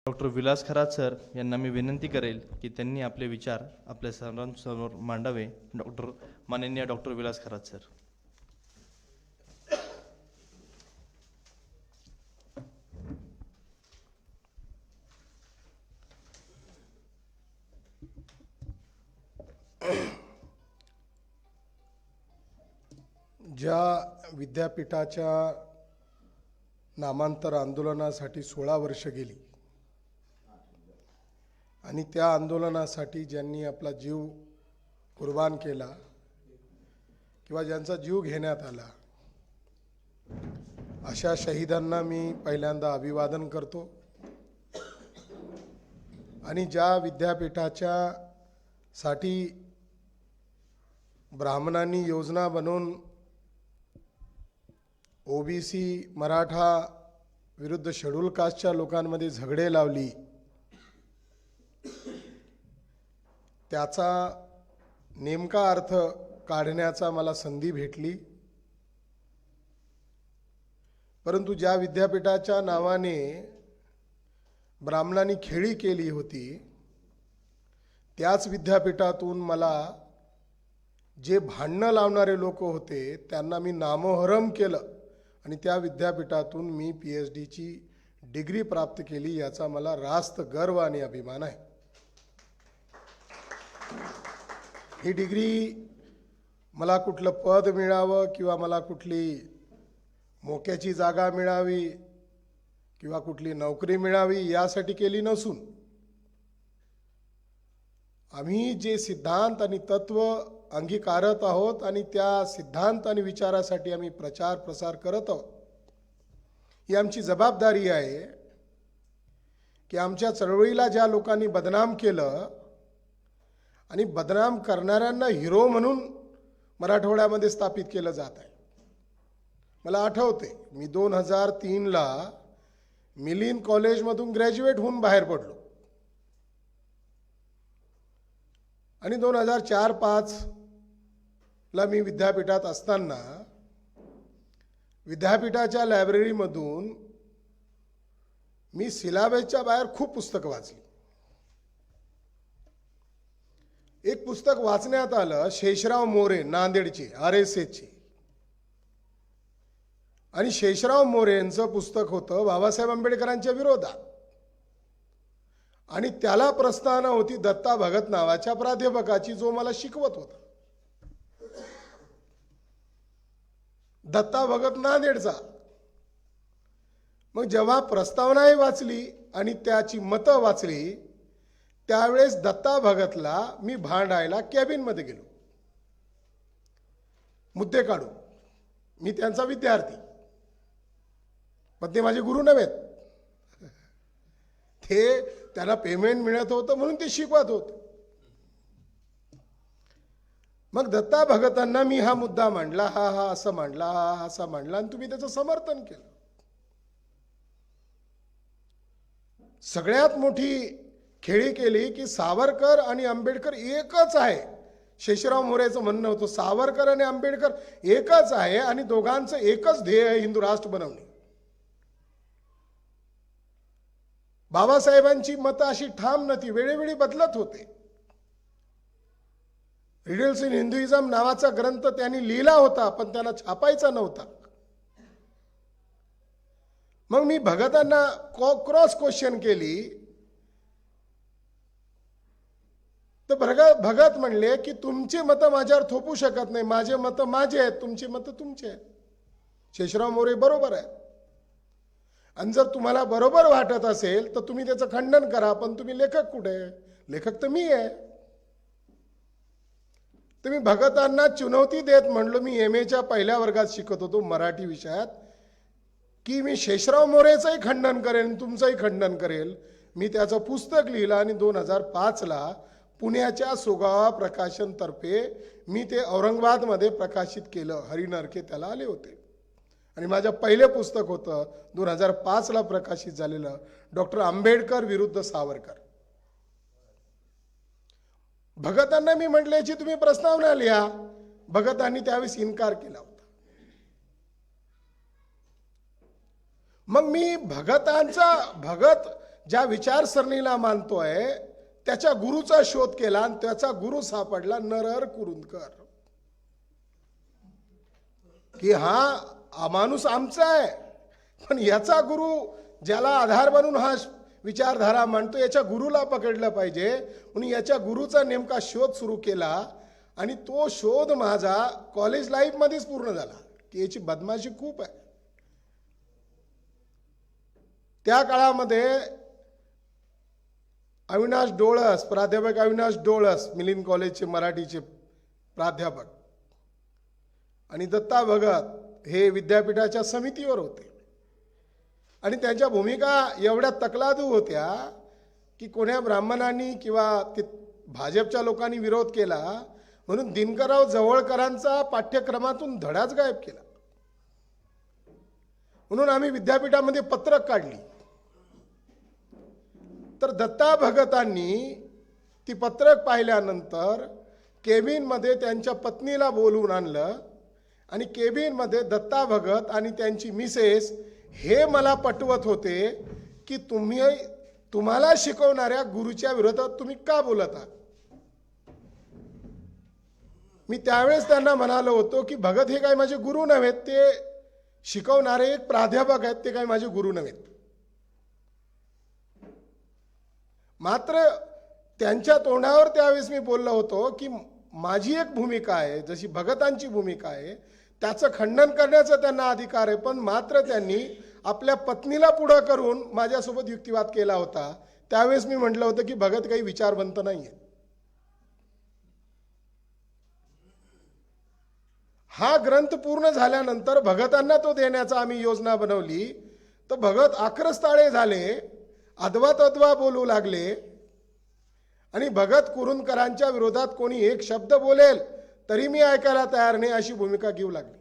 Doctor विलास Kharat sir यांना मी विनंती करेल की त्यांनी आपले विचार आपल्या सर्वांसमोर मांडावे. माननीय डॉक्टर विलास खरात सर. ज्या विद्यापीठाच्या नामांतर आंदोलनासाठी 16 वर्ष गेली आणि त्या आंदोलनासाठी ज्यांनी आपला जीव कुर्बान केला किंवा ज्यांचा जीव घेण्यात आला अशा शहीदांना मी पहिल्यांदा अभिवादन करतो. आणि ज्या विद्यापीठाच्या साठी ब्राह्मणांनी योजना बनवून ओबीसी मराठा विरुद्ध शेड्यूल कास्टच्या लोकांमध्ये झगडे लावली, त्याचा नेमका अर्थ काढण्याचा मला संधी भेटली. परंतु ज्या विद्यापीठाच्या नावाने ब्राह्मणांनी खेळी केली होती त्याच विद्यापीठातून मला जे भांडणं लावणारे लोक होते त्यांना मी नामोहरम केलं आणि त्या विद्यापीठातून मी PhDची डिग्री प्राप्त केली, याचा मला रास्त गर्व आणि अभिमान आहे. ही डिग्री मला कुठलं पद मिळावं किंवा मला कुठली मोक्याची जागा मिळावी किंवा कुठली नोकरी मिळावी यासाठी केली नसून आम्ही जे सिद्धांत आणि तत्व अंगीकारत आहोत आणि त्या सिद्धांत आणि विचारासाठी आम्ही प्रचार प्रसार करत आहोत, ही आमची जबाबदारी आहे की आमच्या चळवळीला ज्या लोकांनी बदनाम केलं आणि बदनाम करणाऱ्यांना हिरो म्हणून मराठवाड्यामध्ये स्थापित केलं जात आहे. मला आठवते मी 2003ला मिलिंद कॉलेजमधून ग्रॅज्युएट होऊन बाहेर पडलो आणि 2004-05 ला मी विद्यापीठात असताना विद्यापीठाच्या लायब्ररीमधून मी सिलेबसच्या बाहेर खूप पुस्तकं वाचली. एक पुस्तक वाचण्यात आलं शेषराव मोरे नांदेडचे RSSचे, आणि शेषराव मोरे यांचं पुस्तक होतं बाबासाहेब आंबेडकरांच्या विरोधात आणि त्याला प्रस्तावना होती दत्ता भगत नावाच्या प्राध्यापकाची जो मला शिकवत होता. दत्ता भगत नांदेडचा. मग जेव्हा प्रस्तावनाही वाचली आणि त्याची मतं वाचली त्यावेळेस दत्ता भगतला मी भांडायला कॅबिनमध्ये गेलो मुद्दे काढून. मी त्यांचा विद्यार्थी पण ते माझे गुरु नव्हेत, ते त्यांना पेमेंट मिळत होतं म्हणून ते शिकवत होते. मग दत्ता भगतांना मी हा मुद्दा मांडला, हा असं मांडला, हा असा मांडला आणि तुम्ही त्याचं समर्थन केलं. सगळ्यात मोठी खेळी केली की सावरकर आणि आंबेडकर एकच आहे. शेषराव मोरेचं म्हणणं होतं सावरकर आणि आंबेडकर एकच आहे आणि दोघांचं एकच ध्येय आहे हिंदू राष्ट्र बनवणे. बाबासाहेबांची मतं अशी ठाम नव्हती, वेळोवेळी बदलत होते. रिडल्स इन हिंदुइझम नावाचा ग्रंथ त्यांनी लिहिला होता पण त्याला छापायचा नव्हता. मग मी भगतांना क्रॉस क्वेश्चन केली तर भगत म्हणले की तुमचे मतं माझ्यावर थोपू शकत नाही, माझे मतं माझे आहेत, तुमचे मतं तुमचे आहेत. शेषराव मोरे बरोबर आहे आणि जर तुम्हाला बरोबर वाटत असेल तर तुम्ही त्याचं खंडन करा, पण तुम्ही लेखक कुठे? लेखक तर मी आहे. तुम्ही भगतांना चुनवती देत म्हणलो. मी MAच्या पहिल्या वर्गात शिकत होतो मराठी विषयात की मी शेषराव मोरेचंही खंडन करेन तुमचंही खंडन करेल. मी त्याचं पुस्तक लिहिलं आणि 2005ला पुण्याच्या सुगावा प्रकाशन तर्फे मी ते औरंगाबादमध्ये प्रकाशित केलं. हरिनरके त्याला आले होते आणि माझं पहिलं पुस्तक होतं 2005ला प्रकाशित झालेलं डॉक्टर आंबेडकर विरुद्ध सावरकर. भगतांना मी म्हटले याची तुम्ही प्रस्तावना लिहा. भगतांनी त्यावेळेस इन्कार केला होता. मग मी भगत ज्या विचारसरणीला मानतोय त्याच्या गुरुचा शोध केला आणि त्याचा गुरु सापडला नरहर कुरुंदकर, की हा माणूस आमचा आहे, पण याचा गुरु ज्याला आधार बनून हा विचारधारा मांडतो याच्या गुरुला पकडलं पाहिजे म्हणून याच्या गुरुचा नेमका शोध सुरू केला. आणि तो शोध माझा कॉलेज लाईफ मध्येच पूर्ण झाला, की याची बदमाशी खूप आहे. त्या काळामध्ये अविनाश डोळस, प्राध्यापक अविनाश डोळस, मिलिंद कॉलेजचे मराठीचे प्राध्यापक, आणि दत्ता भगत हे विद्यापीठाच्या समितीवर होते. आणि त्यांच्या भूमिका एवढ्या तकलादू होत्या की कोण्या ब्राह्मणांनी किंवा भाजपच्या लोकांनी विरोध केला म्हणून दिनकरराव जवळकरांचा पाठ्यक्रमातून धडाच गायब केला. म्हणून आम्ही विद्यापीठामध्ये पत्रक काढली. तर दत्ता भगतांनी ती पत्रक पाहिल्यानंतर केबिनमध्ये त्यांच्या पत्नीला बोलवून आणलं आणि केबिनमध्ये दत्ता भगत आणि त्यांची मिसेस हे मला पटवत होते की तुम्हाला शिकवणाऱ्या गुरुच्या विरोधात तुम्ही का बोलत आहात. मी त्यावेळेस त्यांना म्हणालो होतो की भगत हे काय माझे गुरु नव्हेत, ते शिकवणारे एक प्राध्यापक आहेत, ते काय माझे गुरु नव्हेत. मात्र त्यांच्या तोंडावर त्यावेळेस मी बोललो होतो की माझी एक भूमिका आहे, जशी भगतांची भूमिका आहे, त्याचं खंडन करण्याचा त्यांना अधिकार आहे. पण मात्र त्यांनी आपल्या पत्नीला पुढं करून माझ्यासोबत युक्तिवाद केला होता. त्यावेळेस मी म्हटलं होतं की भगत काही विचारवंत नाहीये. हा ग्रंथ पूर्ण झाल्यानंतर भगतांना तो देण्याचा आम्ही योजना बनवली. तर भगत आक्रस्ताळे झाले, अद्वा बोलू लागले आणि भगत कुरुंदकरांच्या विरोधात कोणी एक शब्द बोलेल तरी मी ऐकायला तयार नाही अशी भूमिका घेऊ लागली.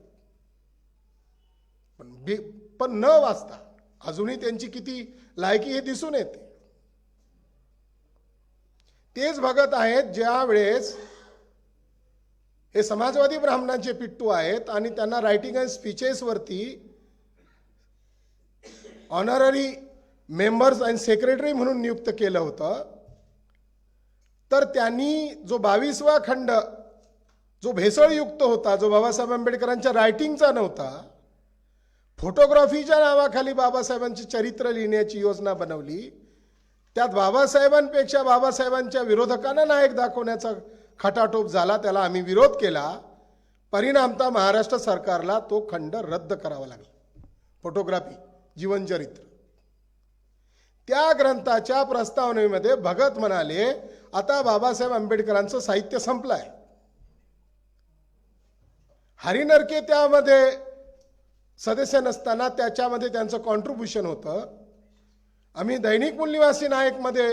पण न वाचता अजूनही त्यांची किती लायकी हे दिसून येते. तेच भगत आहेत ज्या वेळेस हे समाजवादी ब्राह्मणांचे पिट्टू आहेत आणि त्यांना रायटिंग अँड स्पीचेस वरती ऑनररी मेंबर्स अँड सेक्रेटरी म्हणून नियुक्त केलं होतं. तर त्यांनी जो 22वा खंड जो भेसळयुक्त होता, जो बाबासाहेब आंबेडकरांच्या रायटिंगचा नव्हता, फोटोग्राफीच्या नावाखाली बाबासाहेबांचे चरित्र लिहिण्याची योजना बनवली. त्यात बाबासाहेबांपेक्षा बाबासाहेबांच्या विरोधकांना नायक दाखवण्याचा खटाटोप झाला. त्याला आम्ही विरोध केला. परिणामतः महाराष्ट्र सरकारला तो खंड रद्द करावा लागला. फोटोग्राफी जीवनचरित्र त्या ग्रंथाच्या प्रस्तावनेमध्ये भगत म्हणाले आता बाबासाहेब आंबेडकरांचं साहित्य संपलं आहे. हरिनरके त्यामध्ये सदस्य नसताना त्याच्यामध्ये त्यांचं कॉन्ट्रीब्युशन होतं. आम्ही दैनिक मूलनिवासी नायकमध्ये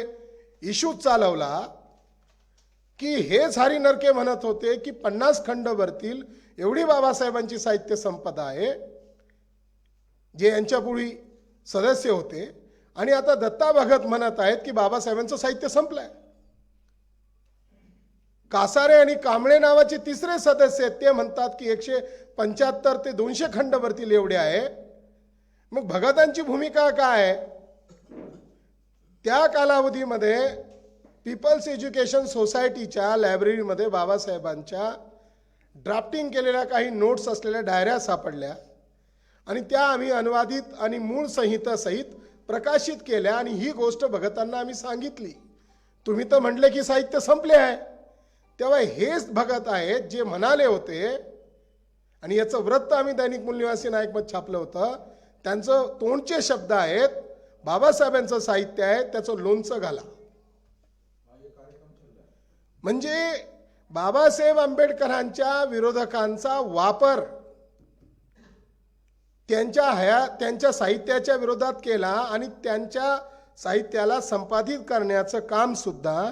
इश्यू चालवला की हेच हरिनरके म्हणत होते की 50 खंड भरतील एवढी बाबासाहेबांची साहित्य संपदा आहे, जे यांच्यापूर्वी सदस्य होते. आणि आता दत्ता भगत म्हणत आहेत की बाबासाहेबांचं साहित्य संपलंय. कासारे आणि कांबळे नावाचे तिसरे सदस्य आहेत, ते म्हणतात की 175 ते 200 खंड भरतील एवढे आहे. मग भगतांची भूमिका काय आहे? त्या कालावधीमध्ये पीपल्स एज्युकेशन सोसायटीच्या लायब्ररीमध्ये बाबासाहेबांच्या ड्राफ्टिंग केलेल्या काही नोट्स असलेल्या डायऱ्या सापडल्या आणि त्या आम्ही अनुवादित आणि मूळ संहितासहित प्रकाशित केल्या. आणि ही गोष्ट भगतांना आम्ही सांगितली. तुम्ही तर म्हटले की साहित्य संपले आहे. तेव्हा हेच भगत आहेत जे म्हणाले होते, आणि याचं वृत्त आम्ही दैनिक मूलनिवासी नायकमध्ये छापलं होतं. त्यांचं तोंडचे शब्द आहेत, बाबासाहेबांचं साहित्य आहे त्याचं लोणचं घाला. म्हणजे बाबासाहेब आंबेडकरांच्या विरोधकांचा वापर त्यांच्या साहित्याच्या विरोधात केला आणि त्यांच्या साहित्याला संपादित करण्याचं काम सुद्धा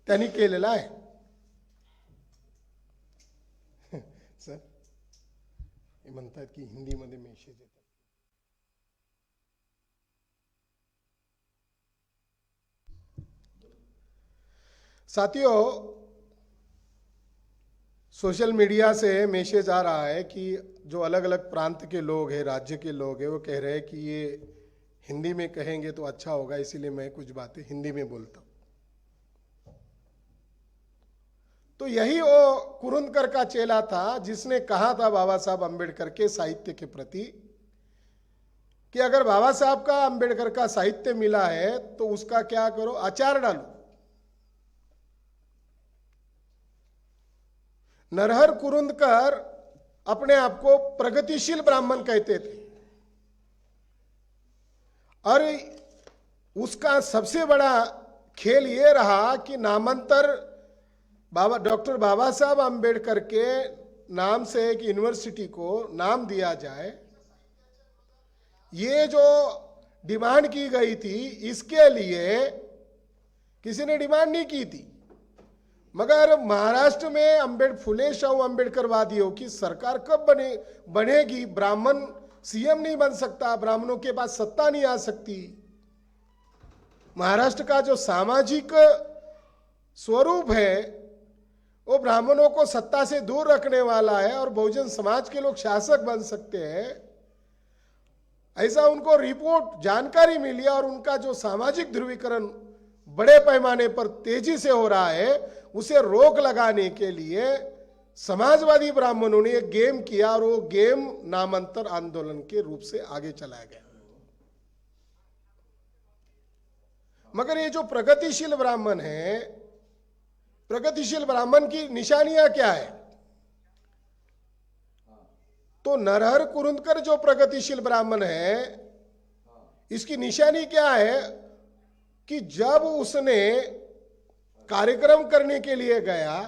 त्यांनी केलेलं आहे. सर हे म्हणतात की हिंदीमध्ये मेसेज येतात. साथियों, सोशल मीडिया से मैसेज आ रहा है कि जो अलग अलग प्रांत के लोग हैं, राज्य के लोग हैं, वो कह रहे हैं कि ये हिंदी में कहेंगे तो अच्छा होगा, इसीलिए मैं कुछ बातें हिंदी में बोलता हूं। तो यही वो कुरुंदकर का चेला था जिसने कहा था बाबा साहब अंबेडकर के साहित्य के प्रति कि अगर बाबा साहब का अंबेडकर का साहित्य मिला है तो उसका क्या करो, अचार डालो। नरहर कुरुंदकर अपने आप को प्रगतिशील ब्राह्मण कहते थे और उसका सबसे बड़ा खेल यह रहा कि नामांतर डॉक्टर बाबा साहब अंबेडकर के नाम से एक यूनिवर्सिटी को नाम दिया जाए। ये जो डिमांड की गई थी, इसके लिए किसी ने डिमांड नहीं की थी, मगर महाराष्ट्र में फुले शाहू अंबेडकरवादियों की सरकार कब बनेगी? ब्राह्मण सीएम नहीं बन सकता, ब्राह्मणों के पास सत्ता नहीं आ सकती। महाराष्ट्र का जो सामाजिक स्वरूप है वो ब्राह्मणों को सत्ता से दूर रखने वाला है और बहुजन समाज के लोग शासक बन सकते हैं, ऐसा उनको रिपोर्ट जानकारी मिली और उनका जो सामाजिक ध्रुवीकरण बड़े पैमाने पर तेजी से हो रहा है, उसे रोक लगाने के लिए समाजवादी ब्राह्मणों ने एक गेम किया और वो गेम नामांतर आंदोलन के रूप से आगे चलाया गया। मगर ये जो प्रगतिशील ब्राह्मण है, प्रगतिशील ब्राह्मण की निशानियां क्या है? तो नरहर कुरुंदकर जो प्रगतिशील ब्राह्मण है, इसकी निशानी क्या है कि जब उसने कार्यक्रम करने के लिए गया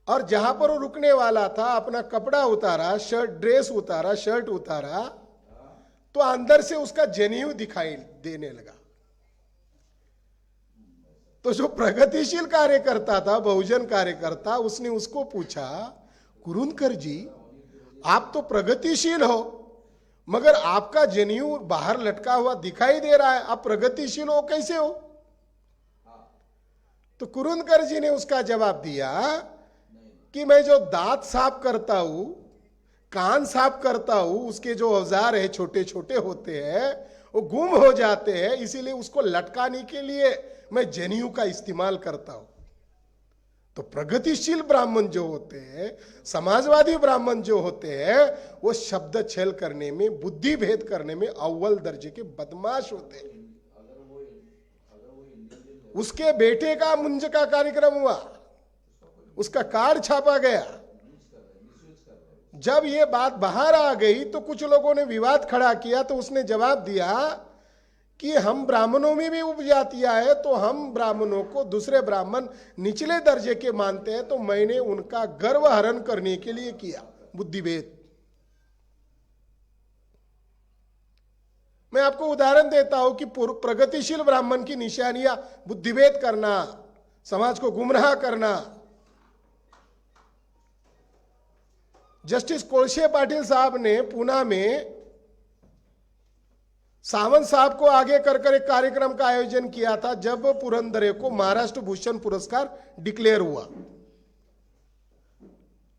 और जहां पर वो रुकने वाला था, अपना कपड़ा उतारा, ड्रेस उतारा, शर्ट उतारा, तो अंदर से उसका जनेऊ दिखाई देने लगा। तो जो प्रगतिशील कार्यकर्ता था, बहुजन कार्यकर्ता, उसने उसको पूछा, कुरुंदकर जी आप तो प्रगतिशील हो, मगर आपका जनेऊ बाहर लटका हुआ दिखाई दे रहा है, आप प्रगतिशील हो कैसे हो? तो कुरुंदकर जी ने उसका जवाब दिया कि मैं जो दांत साफ करता हूं, कान साफ करता हूं, उसके जो औजार है छोटे छोटे होते हैं, वो गुम हो जाते हैं, इसीलिए उसको लटकाने के लिए मैं जनेऊ का इस्तेमाल करता हूं। तो प्रगतिशील ब्राह्मण जो होते हैं, समाजवादी ब्राह्मण जो होते हैं, वो शब्द छल करने में, बुद्धि भेद करने में अव्वल दर्जे के बदमाश होते हैं। उसके बेटे का मुंज का कार्यक्रम हुआ, उसका कार्ड छापा गया। जब ये बात बाहर आ गई तो कुछ लोगों ने विवाद खड़ा किया, तो उसने जवाब दिया कि हम ब्राह्मणों में भी उपजातियां है, तो हम ब्राह्मणों को दूसरे ब्राह्मण निचले दर्जे के मानते हैं, तो मैंने उनका गर्व हरण करने के लिए किया बुद्धिभेद। मैं आपको उदाहरण देता हूं कि प्रगतिशील ब्राह्मण की निशानियां बुद्धिभेद करना, समाज को गुमराह करना। जस्टिस कोळशे पाटील साहब ने पूना में सावंत साहब को आगे कर एक कार्यक्रम का आयोजन किया था, जब पुरंदरे को महाराष्ट्र भूषण पुरस्कार डिक्लेयर हुआ।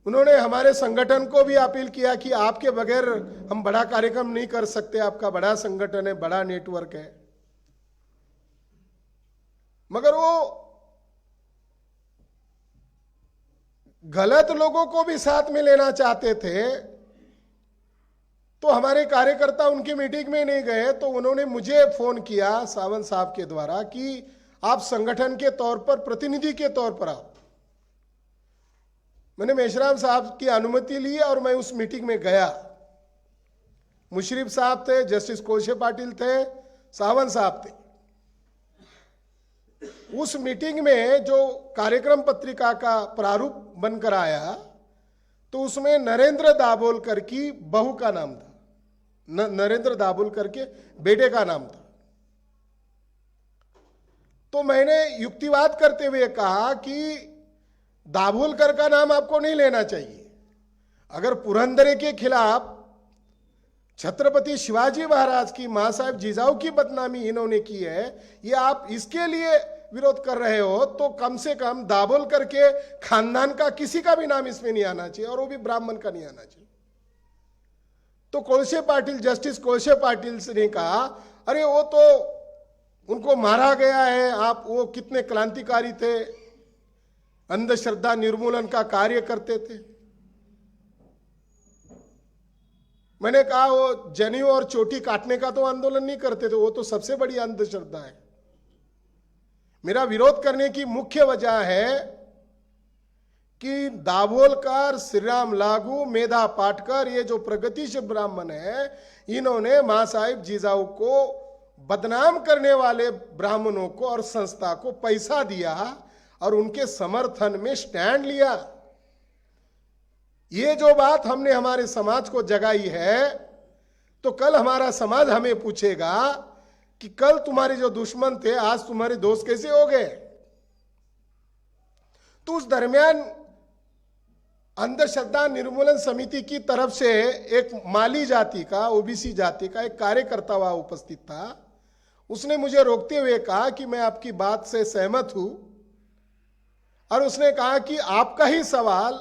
उन्होंने हमारे संगठन को भी अपील किया कि आपके बगैर हम बड़ा कार्यक्रम नहीं कर सकते, आपका बड़ा संगठन है, बड़ा नेटवर्क है। मगर वो गलत लोगों को भी साथ में लेना चाहते थे, तो हमारे कार्यकर्ता उनकी मीटिंग में नहीं गए। तो उन्होंने मुझे फोन किया सावंत साहब के द्वारा कि आप संगठन के तौर पर, प्रतिनिधि के तौर पर आओ। मैंने मेश्राम साहब की अनुमति ली और मैं उस मीटिंग में गया। मुशर्रफ साहब थे, जस्टिस कोळशे पाटिल थे, सावंत साहब थे। उस मीटिंग में जो कार्यक्रम पत्रिका का प्रारूप बनकर आया, तो उसमें नरेंद्र दाभोलकर की बहू का नाम था, नरेंद्र दाभोलकर के बेटे का नाम था। तो मैंने युक्तिवाद करते हुए कहा कि दाभोलकर का नाम आपको नहीं लेना चाहिए। अगर पुरंदरे के खिलाफ छत्रपति शिवाजी महाराज की, मां साहेब जिजाऊ की बदनामी इन्होंने की है, ये आप इसके लिए विरोध कर रहे हो, तो कम से कम दाभोलकर के खानदान का किसी का भी नाम इसमें नहीं आना चाहिए, और वो भी ब्राह्मण का नहीं आना चाहिए। तो कोळसे पाटिल, जस्टिस कोळसे पाटिल ने कहा, अरे वो तो उनको मारा गया है, आप वो कितने क्रांतिकारी थे, अंधश्रद्धा निर्मूलन का कार्य करते थे। मैंने कहा वो जनेऊ और चोटी काटने का तो आंदोलन नहीं करते थे, वो तो सबसे बड़ी अंधश्रद्धा है। मेरा विरोध करने की मुख्य वजह है कि दाभोलकर, श्रीराम लागू, मेधा पाटकर, ये जो प्रगतिशील ब्राह्मण है, इन्होंने मां साहिब जिजाऊ को बदनाम करने वाले ब्राह्मणों को और संस्था को पैसा दिया और उनके समर्थन में स्टैंड लिया। ये जो बात हमने हमारे समाज को जगाई है, तो कल हमारा समाज हमें पूछेगा कि कल तुम्हारे जो दुश्मन थे आज तुम्हारे दोस्त कैसे हो गए। तो उस दरमियान अंधश्रद्धा निर्मूलन समिति की तरफ से एक माली जाति का, ओबीसी जाति का एक कार्यकर्ता वहां उपस्थित था। उसने मुझे रोकते हुए कहा कि मैं आपकी बात से सहमत हूं, और उसने कहा कि आपका ही सवाल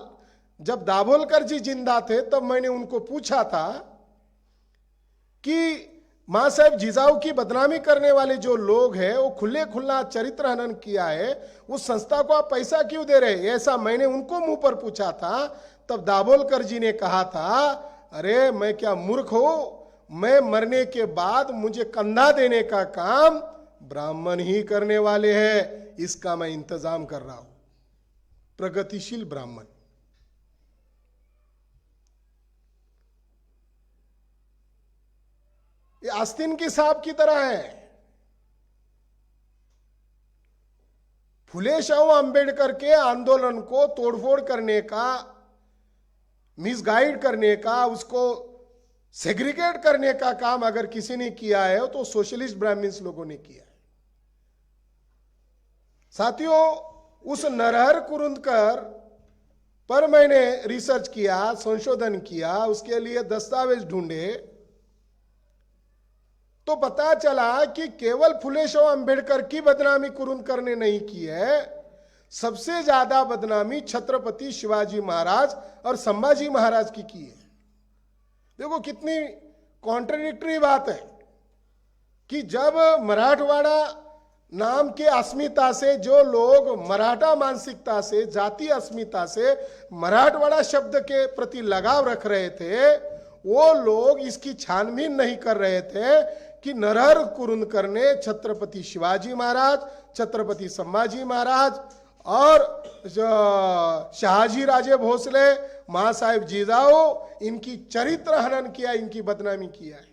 जब दाभोलकर जी जिंदा थे तब मैंने उनको पूछा था कि मां साहब जिजाऊ की बदनामी करने वाले जो लोग हैं वो खुले खुला चरित्र हनन किया है, उस संस्था को आप पैसा क्यों दे रहे, ऐसा मैंने उनको मुंह पर पूछा था। तब दाभोलकर जी ने कहा था, अरे मैं क्या मूर्ख हूं, मैं मरने के बाद मुझे कंधा देने का काम ब्राह्मण ही करने वाले हैं, इसका मैं इंतजाम कर रहा हूं। प्रगतिशील ब्राह्मण। ये आस्तीन की सांप की तरह है। फुले शाहू अंबेडकर के आंदोलन को तोड़फोड़ करने का, मिसगाइड करने का, उसको सेग्रीगेट करने का काम अगर किसी ने किया है तो सोशलिस्ट ब्राह्मण्स लोगों ने किया है। साथियों, उस नरहर कुरुंदकर पर मैंने रिसर्च किया, संशोधन किया, उसके लिए दस्तावेज ढूंढे, तो पता चला कि केवल फुले शाहू अंबेडकर की बदनामी कुरुंदकर ने नहीं की है, सबसे ज्यादा बदनामी छत्रपति शिवाजी महाराज और संभाजी महाराज की है। देखो कितनी कॉन्ट्रडिक्टरी बात है कि जब मराठवाड़ा नाम के अस्मिता से जो लोग मराठा मानसिकता से, जाति अस्मिता से मराठवाड़ा शब्द के प्रति लगाव रख रहे थे, वो लोग इसकी छानबीन नहीं कर रहे थे कि नरहर कुरुंदकर ने छत्रपति शिवाजी महाराज, छत्रपति संभाजी महाराज और शहाजी राजे भोसले, मां साहिब जिजाऊ, इनकी चरित्र हनन किया, इनकी बदनामी किया है।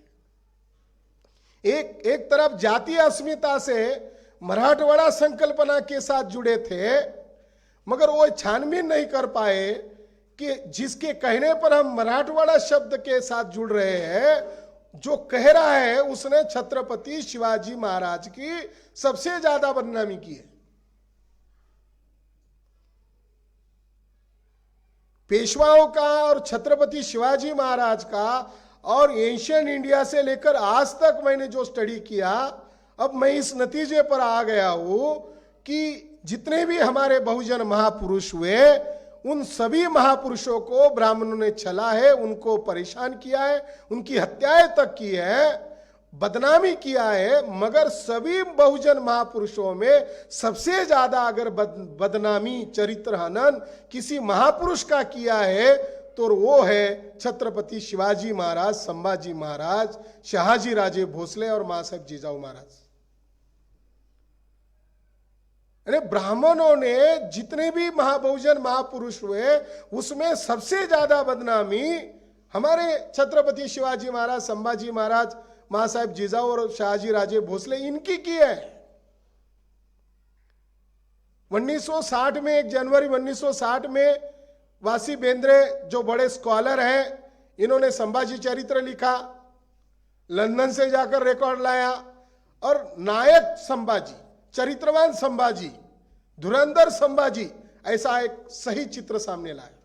एक तरफ जातीय अस्मिता से मराठवाड़ा संकल्पना के साथ जुड़े थे, मगर वो छानबीन नहीं कर पाए कि जिसके कहने पर हम मराठवाड़ा शब्द के साथ जुड़ रहे हैं, जो कह रहा है उसने छत्रपति शिवाजी महाराज की सबसे ज्यादा बदनामी की है। पेशवाओं का और छत्रपति शिवाजी महाराज का और एशियन इंडिया से लेकर आज तक मैंने जो स्टडी किया, अब मैं इस नतीजे पर आ गया हूं कि जितने भी हमारे बहुजन महापुरुष हुए, उन सभी महापुरुषों को ब्राह्मणों ने छला है, उनको परेशान किया है, उनकी हत्याएं तक की है, बदनामी किया है। मगर सभी बहुजन महापुरुषों में सबसे ज्यादा अगर बदनामी, चरित्र हनन किसी महापुरुष का किया है तो वो है छत्रपति शिवाजी महाराज, संभाजी महाराज, शहाजी राजे भोसले और मां साहेब जिजाऊ महाराज। अरे ब्राह्मणों ने जितने भी बहुजन महापुरुष हुए उसमें सबसे ज्यादा बदनामी हमारे छत्रपति शिवाजी महाराज, संभाजी महाराज, मां साहेब जिजाऊ और शहाजी राजे भोसले, इनकी की है। 1960 में 1 जनवरी 1960 में वासी बेंद्रे जो बड़े स्कॉलर हैं, इन्होंने संभाजी चरित्र लिखा, लंदन से जाकर रिकॉर्ड लाया और नायक संभाजी, चरित्रवान संभाजी, धुरंधर संभाजी, ऐसा एक सही चित्र सामने लाया।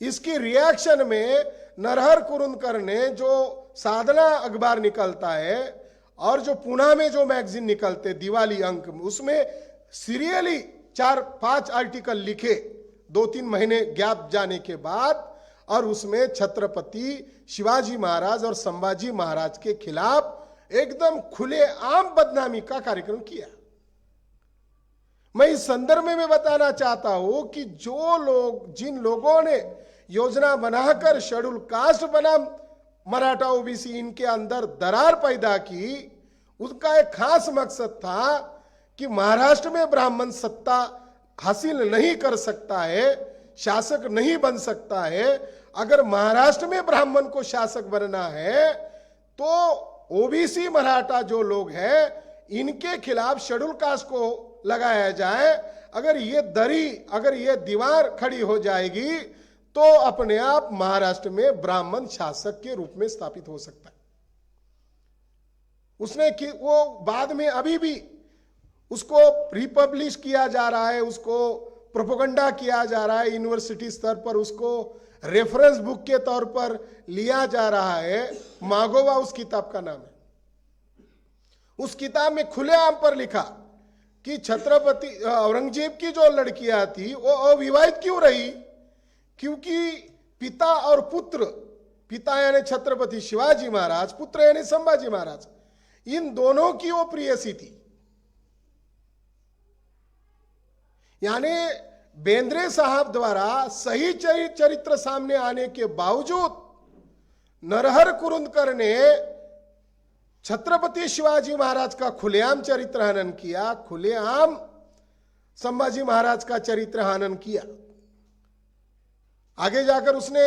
इसकी रिएक्शन में नरहर कुरुंदकर ने, जो साधना अखबार निकलता है और जो पुणे में जो मैगजीन निकलते दिवाली अंक, उसमें सीरियली 4-5 आर्टिकल लिखे 2-3 महीने गैप जाने के बाद, और उसमें छत्रपति शिवाजी महाराज और संभाजी महाराज के खिलाफ एकदम खुलेआम बदनामी का कार्यक्रम किया। मैं इस संदर्भ में बताना चाहता हूं कि जिन लोगों ने योजना बनाकर शेड्यूल कास्ट बनाम मराठा ओबीसी इनके अंदर दरार पैदा की, उसका एक खास मकसद था कि महाराष्ट्र में ब्राह्मण सत्ता हासिल नहीं कर सकता है, शासक नहीं बन सकता है। अगर महाराष्ट्र में ब्राह्मण को शासक बनना है तो ओबीसी मराठा जो लोग हैं इनके खिलाफ शेड्यूल कास्ट को लगाया जाए। अगर ये दीवार खड़ी हो जाएगी तो अपने आप महाराष्ट्र में ब्राह्मण शासक के रूप में स्थापित हो सकता है। उसने कि वो बाद में अभी भी उसको रिपब्लिश किया जा रहा है, उसको प्रोपेगेंडा किया जा रहा है, यूनिवर्सिटी स्तर पर उसको रेफरेंस बुक के तौर पर लिया जा रहा है। मागोवा उस किताब का नाम है। उस किताब में खुलेआम पर लिखा कि छत्रपति औरंगजेब की जो लड़कियां थी वो अविवाहित क्यों रही, क्योंकि पिता और पुत्र, पिता यानी छत्रपति शिवाजी महाराज, पुत्र यानी संभाजी महाराज, इन दोनों की वो प्रेयसी थी। यानी बेंद्रे साहब द्वारा सही चरित्र सामने आने के बावजूद नरहर कुरुंदकर ने छत्रपति शिवाजी महाराज का खुलेआम चरित्र हनन किया, खुलेआम संभाजी महाराज का चरित्र हनन किया। आगे जाकर उसने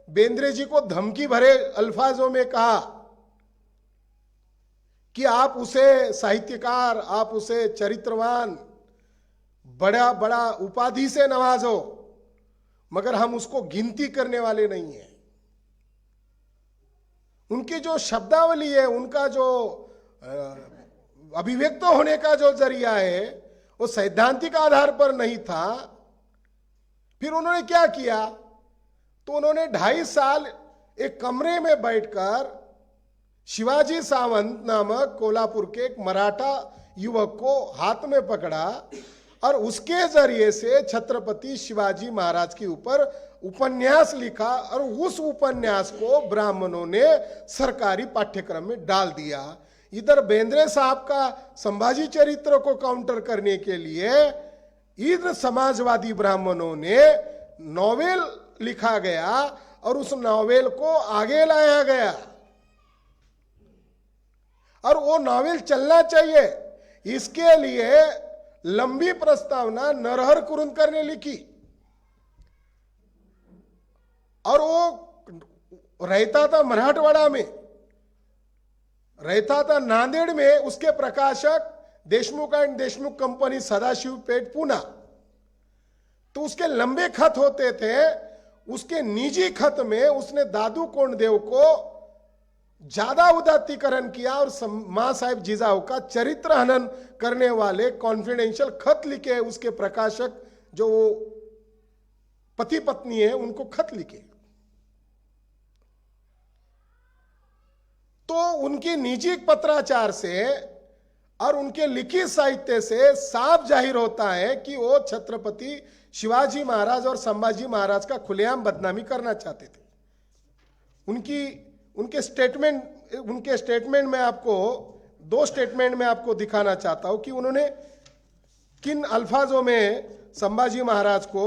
बेंद्रे जी को धमकी भरे अल्फाजों में कहा कि आप उसे साहित्यकार, आप उसे चरित्रवान, बड़ा बड़ा उपाधि से नवाजो, मगर हम उसको गिनती करने वाले नहीं हैं। उनकी जो शब्दावली है, उनका जो अभिव्यक्त होने का जो जरिया है वो सैद्धांतिक आधार पर नहीं था। फिर उन्होंने क्या किया, तो उन्होंने 2.5 साल एक कमरे में बैठकर शिवाजी सावंत नामक कोल्हापुर के एक मराठा युवक को हाथ में पकड़ा और उसके जरिए से छत्रपति शिवाजी महाराज के ऊपर उपन्यास लिखा और उस उपन्यास को ब्राह्मणों ने सरकारी पाठ्यक्रम में डाल दिया। इधर बेंद्रे साहब का संभाजी चरित्र को काउंटर करने के लिए इधर समाजवादी ब्राह्मणों ने नॉवेल लिखा गया और उस नॉवेल को आगे लाया गया और वो नॉवेल चलना चाहिए, इसके लिए लंबी प्रस्तावना नरहर कुरुंदकर ने लिखी। और वो रहता था मराठवाड़ा में, रहता था नांदेड़ में। उसके प्रकाशक देशमुख एंड देशमुख कंपनी, सदाशिव पेट, पुणे। तो उसके लंबे खत होते थे। उसके निजी खत में उसने दादू कोंडदेव को ज्यादा उदात्तीकरण किया और मां साहेब जिजाऊ का चरित्र हनन करने वाले कॉन्फिडेंशियल खत लिखे। उसके प्रकाशक जो पति पत्नी है उनको खत लिखे। तो उनकी निजी पत्राचार से और उनके लिखित साहित्य से साफ जाहिर होता है कि वो छत्रपति शिवाजी महाराज और संभाजी महाराज का खुलेआम बदनामी करना चाहते थे। उनके स्टेटमेंट में आपको 2 स्टेटमेंट में आपको दिखाना चाहता हूं कि उन्होंने किन अल्फाजों में संभाजी महाराज को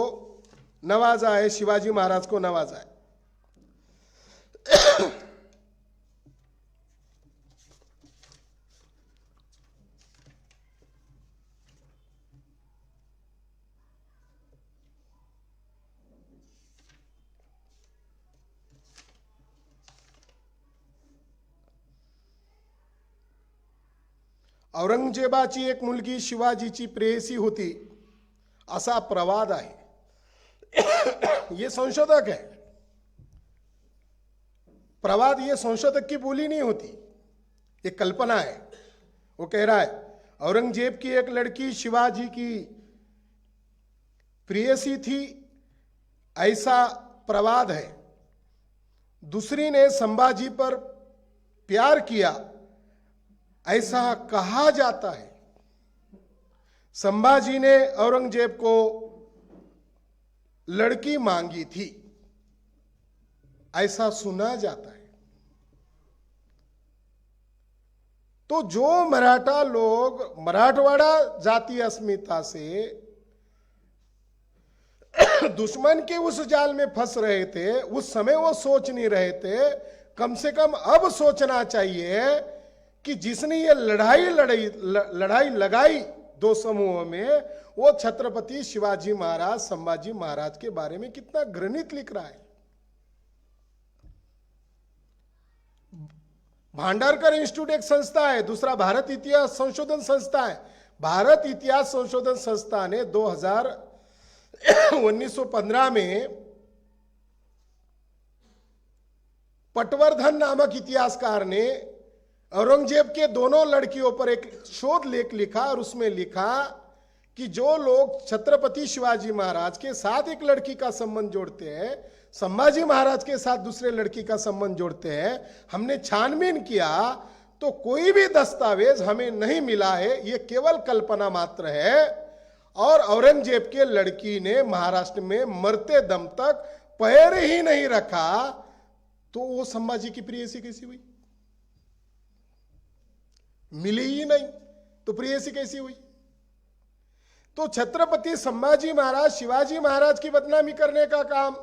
नवाजा है, शिवाजी महाराज को नवाजा है। औरंगजेबाची एक मुलगी शिवाजीची प्रेयसी होती असा प्रवाद आहे। ये संशोधक है, प्रवाद ये संशोधक की बोली नहीं होती, ये कल्पना है। वो कह रहा है औरंगजेब की एक लड़की शिवाजी की प्रेयसी थी, ऐसा प्रवाद है। दूसरी ने संभाजी पर प्यार किया, ऐसा कहा जाता है। संभाजी ने औरंगजेब को लड़की मांगी थी। ऐसा सुना जाता है। तो जो मराठा लोग मराठवाड़ा जातीय अस्मिता से दुश्मन के उस जाल में फंस रहे थे, उस समय वो सोच नहीं रहे थे। कम से कम अब सोचना चाहिए कि जिसने ये लड़ाई लगाई दो समूहों में, वो छत्रपति शिवाजी महाराज, संभाजी महाराज के बारे में कितना घृणित लिख रहा है। भांडारकर इंस्टीट्यूट एक संस्था है, दूसरा भारत इतिहास संशोधन संस्था है। भारत इतिहास संशोधन संस्था ने 1915 में पटवर्धन नामक इतिहासकार ने औरंगजेब के दोनों लड़कियों पर एक शोध लेख लिखा और उसमें लिखा कि जो लोग छत्रपति शिवाजी महाराज के साथ एक लड़की का संबंध जोड़ते हैं, संभाजी महाराज के साथ दूसरे लड़की का संबंध जोड़ते हैं, हमने छानबीन किया तो कोई भी दस्तावेज हमें नहीं मिला है, ये केवल कल्पना मात्र है। और औरंगजेब के लड़की ने महाराष्ट्र में मरते दम तक पैर ही नहीं रखा, तो वो संभाजी की प्रेयसी कैसी हुई? मिली ही नहीं तो प्रेयसी कैसी हुई? तो छत्रपति संभाजी महाराज, शिवाजी महाराज की बदनामी करने का काम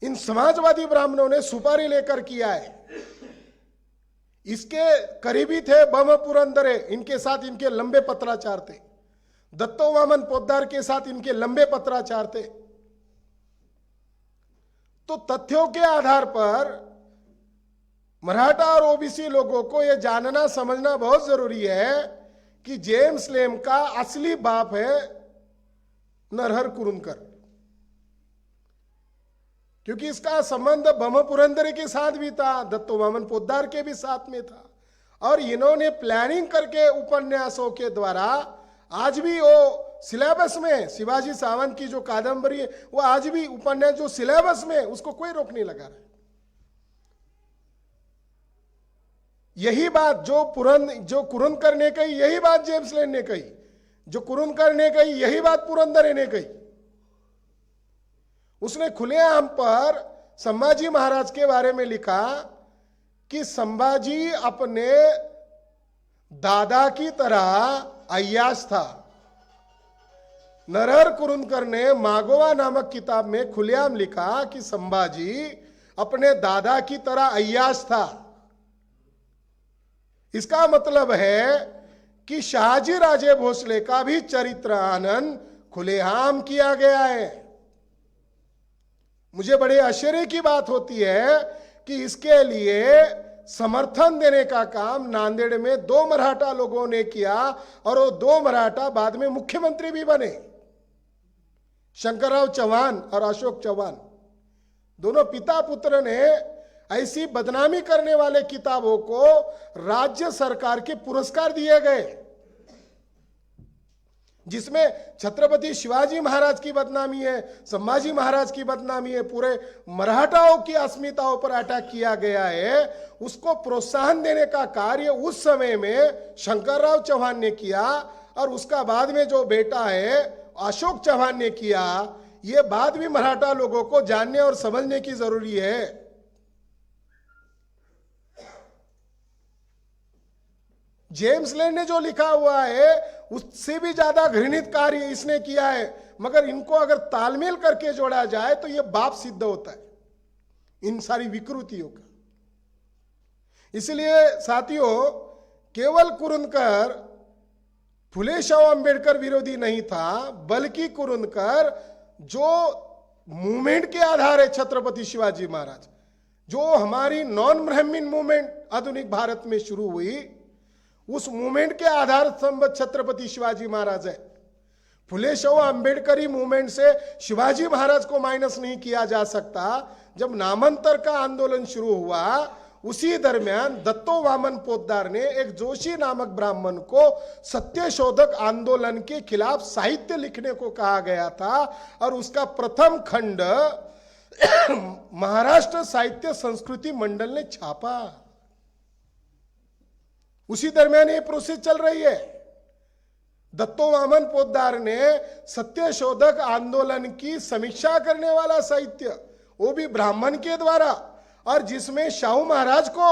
इन समाजवादी ब्राह्मणों ने सुपारी लेकर किया है। इसके करीबी थे बम पुरंदरे, इनके साथ इनके लंबे पत्राचार थे। दत्तो वामन पोद्दार के साथ इनके लंबे पत्राचार थे। तो तथ्यों के आधार पर मराठा और ओबीसी लोगों को यह जानना समझना बहुत जरूरी है कि जेम्स लेम का असली बाप है नरहर कुरुंदकर, क्योंकि इसका संबंध बम पुरंदरे के साथ भी था, दत्तो वामन पोद्दार के भी साथ में था। और इन्होंने प्लानिंग करके उपन्यासों के द्वारा आज भी वो सिलेबस में शिवाजी सावंत की जो कादंबरी है, वो आज भी उपन्यास जो सिलेबस में, उसको कोई रोक नहीं लगा रहा है। यही बात जो कुरुंदकर ने कही, यही बात जेम्स लेन ने कही, जो कुरुंदकर ने कही, यही बात पुरंदरे ने कही। उसने खुलेआम पर संभाजी महाराज के बारे में लिखा कि संभाजी अपने दादा की तरह अय्याश था। नरहर कुरुंदकर ने मागोवा नामक किताब में खुलेआम लिखा कि संभाजी अपने दादा की तरह अय्याश था। इसका मतलब है कि शाहजी राजे भोसले का भी चरित्र आनंद खुलेआम किया गया है। मुझे बड़े आश्चर्य की बात होती है कि इसके लिए समर्थन देने का काम नांदेड़ में 2 मराठा लोगों ने किया और वो 2 मराठा बाद में मुख्यमंत्री भी बने, शंकरराव चौहान और अशोक चौहान। दोनों पिता पुत्र ने ऐसी बदनामी करने वाले किताबों को राज्य सरकार के पुरस्कार दिए गए, जिसमें छत्रपति शिवाजी महाराज की बदनामी है, संभाजी महाराज की बदनामी है, पूरे मराठाओं की अस्मिताओं पर अटैक किया गया है। उसको प्रोत्साहन देने का कार्य उस समय में शंकरराव चौहान ने किया और उसका बाद में जो बेटा है अशोक चौहान ने किया। यह बात भी मराठा लोगों को जानने और समझने की जरूरी है। जेम्स लेन ने जो लिखा हुआ है उससे भी ज्यादा घृणित कार्य इसने किया है, मगर इनको अगर तालमेल करके जोड़ा जाए तो यह बाप सिद्ध होता है इन सारी विकृतियों का। इसलिए साथियों, केवल कुरुंदकर फुले शाह अंबेडकर विरोधी नहीं था, बल्कि कुरुंदकर जो मूवमेंट के आधार है छत्रपति शिवाजी महाराज, जो हमारी नॉन ब्राह्मण मूवमेंट आधुनिक भारत में शुरू हुई, उस मूवमेंट के आधार स्तंभ छत्रपति शिवाजी महाराज है। फुले शाह अंबेडकरी मूवमेंट से शिवाजी महाराज को माइनस नहीं किया जा सकता। जब नामांतर का आंदोलन शुरू हुआ, उसी दरमियान दत्तो वामन पोद्दार ने एक जोशी नामक ब्राह्मण को सत्यशोधक आंदोलन के खिलाफ साहित्य लिखने को कहा गया था और उसका प्रथम खंड महाराष्ट्र साहित्य संस्कृति मंडल ने छापा। उसी दरमियान ये प्रोसेस चल रही है। दत्तो वामन पोद्दार ने सत्यशोधक आंदोलन की समीक्षा करने वाला साहित्य वो भी ब्राह्मण के द्वारा, और जिसमें शाहू महाराज को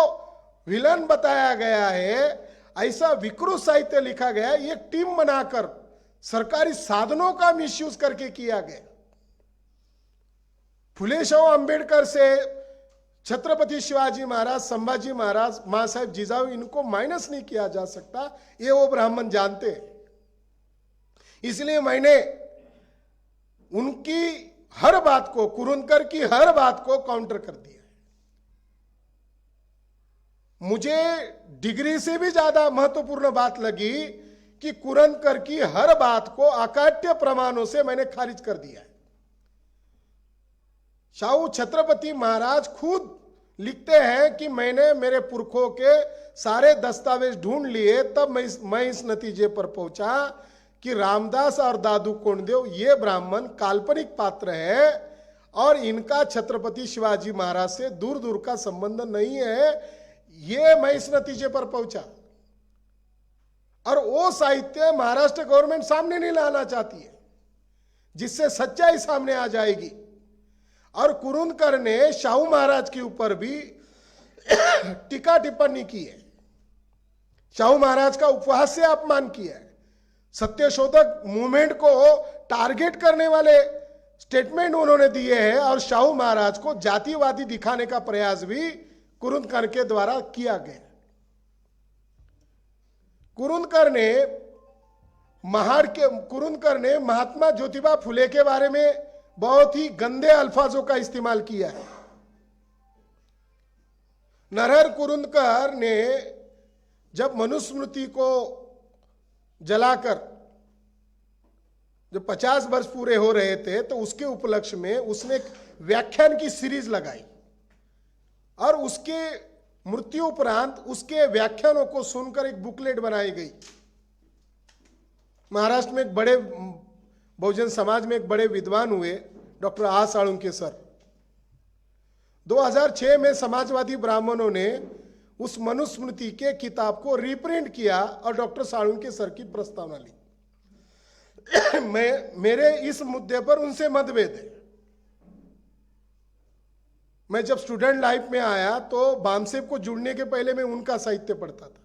विलन बताया गया है, ऐसा विकृत साहित्य लिखा गया, एक टीम बनाकर सरकारी साधनों का मिसयूज करके किया गया। फुले शाहू अंबेडकर से छत्रपति शिवाजी महाराज, संभाजी महाराज, मां साहेब जिजाऊ, इनको माइनस नहीं किया जा सकता, ये वो ब्राह्मण जानते हैं। इसलिए मैंने उनकी हर बात को, कुरुंदकर की हर बात को काउंटर कर दिया। मुझे डिग्री से भी ज्यादा महत्वपूर्ण बात लगी कि कुरुंदकर की हर बात को अकाट्य प्रमाणों से मैंने खारिज कर दिया है। शाहू छत्रपति महाराज खुद लिखते हैं कि मैंने मेरे पुरखों के सारे दस्तावेज ढूंढ लिए, तब मैं इस नतीजे पर पहुंचा कि रामदास और दादू कोंडदेव ये ब्राह्मण काल्पनिक पात्र है और इनका छत्रपति शिवाजी महाराज से दूर दूर का संबंध नहीं है। ये मैं इस नतीजे पर पहुंचा, और वो साहित्य महाराष्ट्र गवर्नमेंट सामने नहीं लाना चाहती है, जिससे सच्चाई सामने आ जाएगी। और कुरुंदकर ने शाहू महाराज के ऊपर भी टीका टिप्पणी की है, शाहू महाराज का उपहास से अपमान किया है, सत्यशोधक मूवमेंट को टारगेट करने वाले स्टेटमेंट उन्होंने दिए हैं, और शाहू महाराज को जातिवादी दिखाने का प्रयास भी कुरुंदकर के द्वारा किया गया। कुरुंदकर ने महात्मा ज्योतिबा फुले के बारे में बहुत ही गंदे अल्फाजों का इस्तेमाल किया है। नरहर कुरुंदकर ने जब मनुस्मृति को जलाकर जब 50 वर्ष पूरे हो रहे थे, तो उसके उपलक्ष्य में उसने एक व्याख्यान की सीरीज लगाई, और उसके मृत्यु उपरांत उसके व्याख्यानों को सुनकर एक बुकलेट बनाई गई। महाराष्ट्र में एक बड़े बहुजन समाज में एक बड़े विद्वान हुए डॉक्टर आ साळुंके सर। 2006 में समाजवादी ब्राह्मणों ने उस मनुस्मृति के किताब को रीप्रिंट किया और डॉक्टर साळुंके सर की प्रस्तावना ली। मेरे इस मुद्दे पर उनसे मतभेद है। मैं जब स्टूडेंट लाइफ में आया तो बामसेब को जुड़ने के पहले मैं उनका साहित्य पढ़ता था।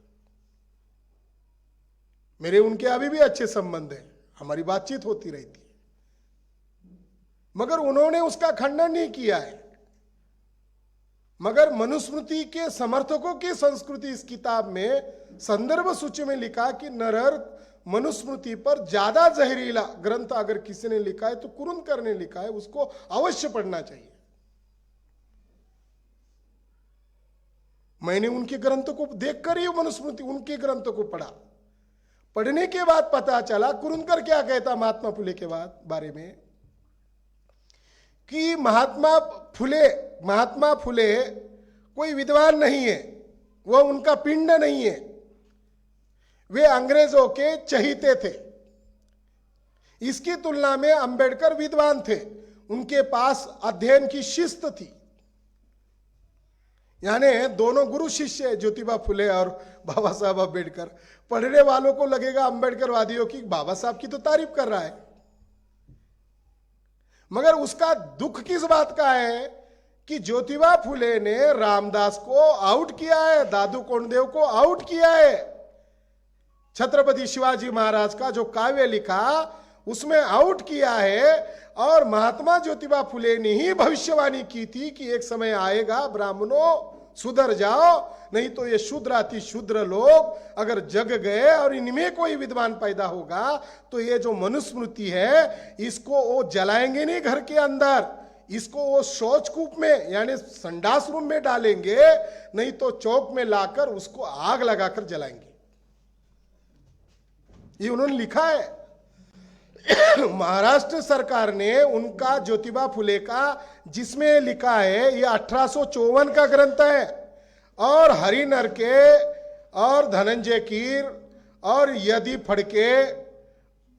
मेरे उनके अभी भी अच्छे संबंध हैं, हमारी बातचीत होती रहती है, मगर उन्होंने उसका खंडन नहीं किया है। मगर मनुस्मृति के समर्थकों की संस्कृति इस किताब में संदर्भ सूची में लिखा कि नरहर मनुस्मृति पर ज्यादा जहरीला ग्रंथ अगर किसी ने लिखा है तो कुरुंदकर ने लिखा है, उसको अवश्य पढ़ना चाहिए। मैंने उनके ग्रंथों को देखकर ही मनुस्मृति उनके ग्रंथों को पढ़ा। पढ़ने के बाद पता चला कुरुंदकर क्या कहता महात्मा फुले के बारे में, कि महात्मा फुले कोई विद्वान नहीं है, वह उनका पिंड नहीं है, वे अंग्रेजों के चहीते थे। इसकी तुलना में अंबेडकर विद्वान थे, उनके पास अध्ययन की शिस्त थी। यानी दोनों गुरु शिष्य ज्योतिबा फुले और बाबा साहब अंबेडकर। पढ़ने वालों को लगेगा अंबेडकरवादियों की बाबा साहब की तो तारीफ कर रहा है, मगर उसका दुख किस बात का है कि ज्योतिबा फुले ने रामदास को आउट किया है, दादू कोंडदेव को आउट किया है। छत्रपति शिवाजी महाराज का जो काव्य लिखा उसमें आउट किया है, और महात्मा ज्योतिबा फुले ने ही भविष्यवाणी की थी कि एक समय आएगा ब्राह्मणों सुधर जाओ, नहीं तो ये शूद्र अति शूद्र लोग अगर जग गए और इनमें कोई विद्वान पैदा होगा तो ये जो मनुस्मृति है इसको वो जलाएंगे नहीं घर के अंदर, इसको वो शौचकूप में यानी संडास रूम में डालेंगे, नहीं तो चौक में लाकर उसको आग लगाकर जलाएंगे। ये उन्होंने लिखा है। महाराष्ट्र सरकार ने उनका ज्योतिबा फुले का जिसमें लिखा है, ये 1854 का ग्रंथ है, और हरि नरके और धनंजय कीर और यदि फड़के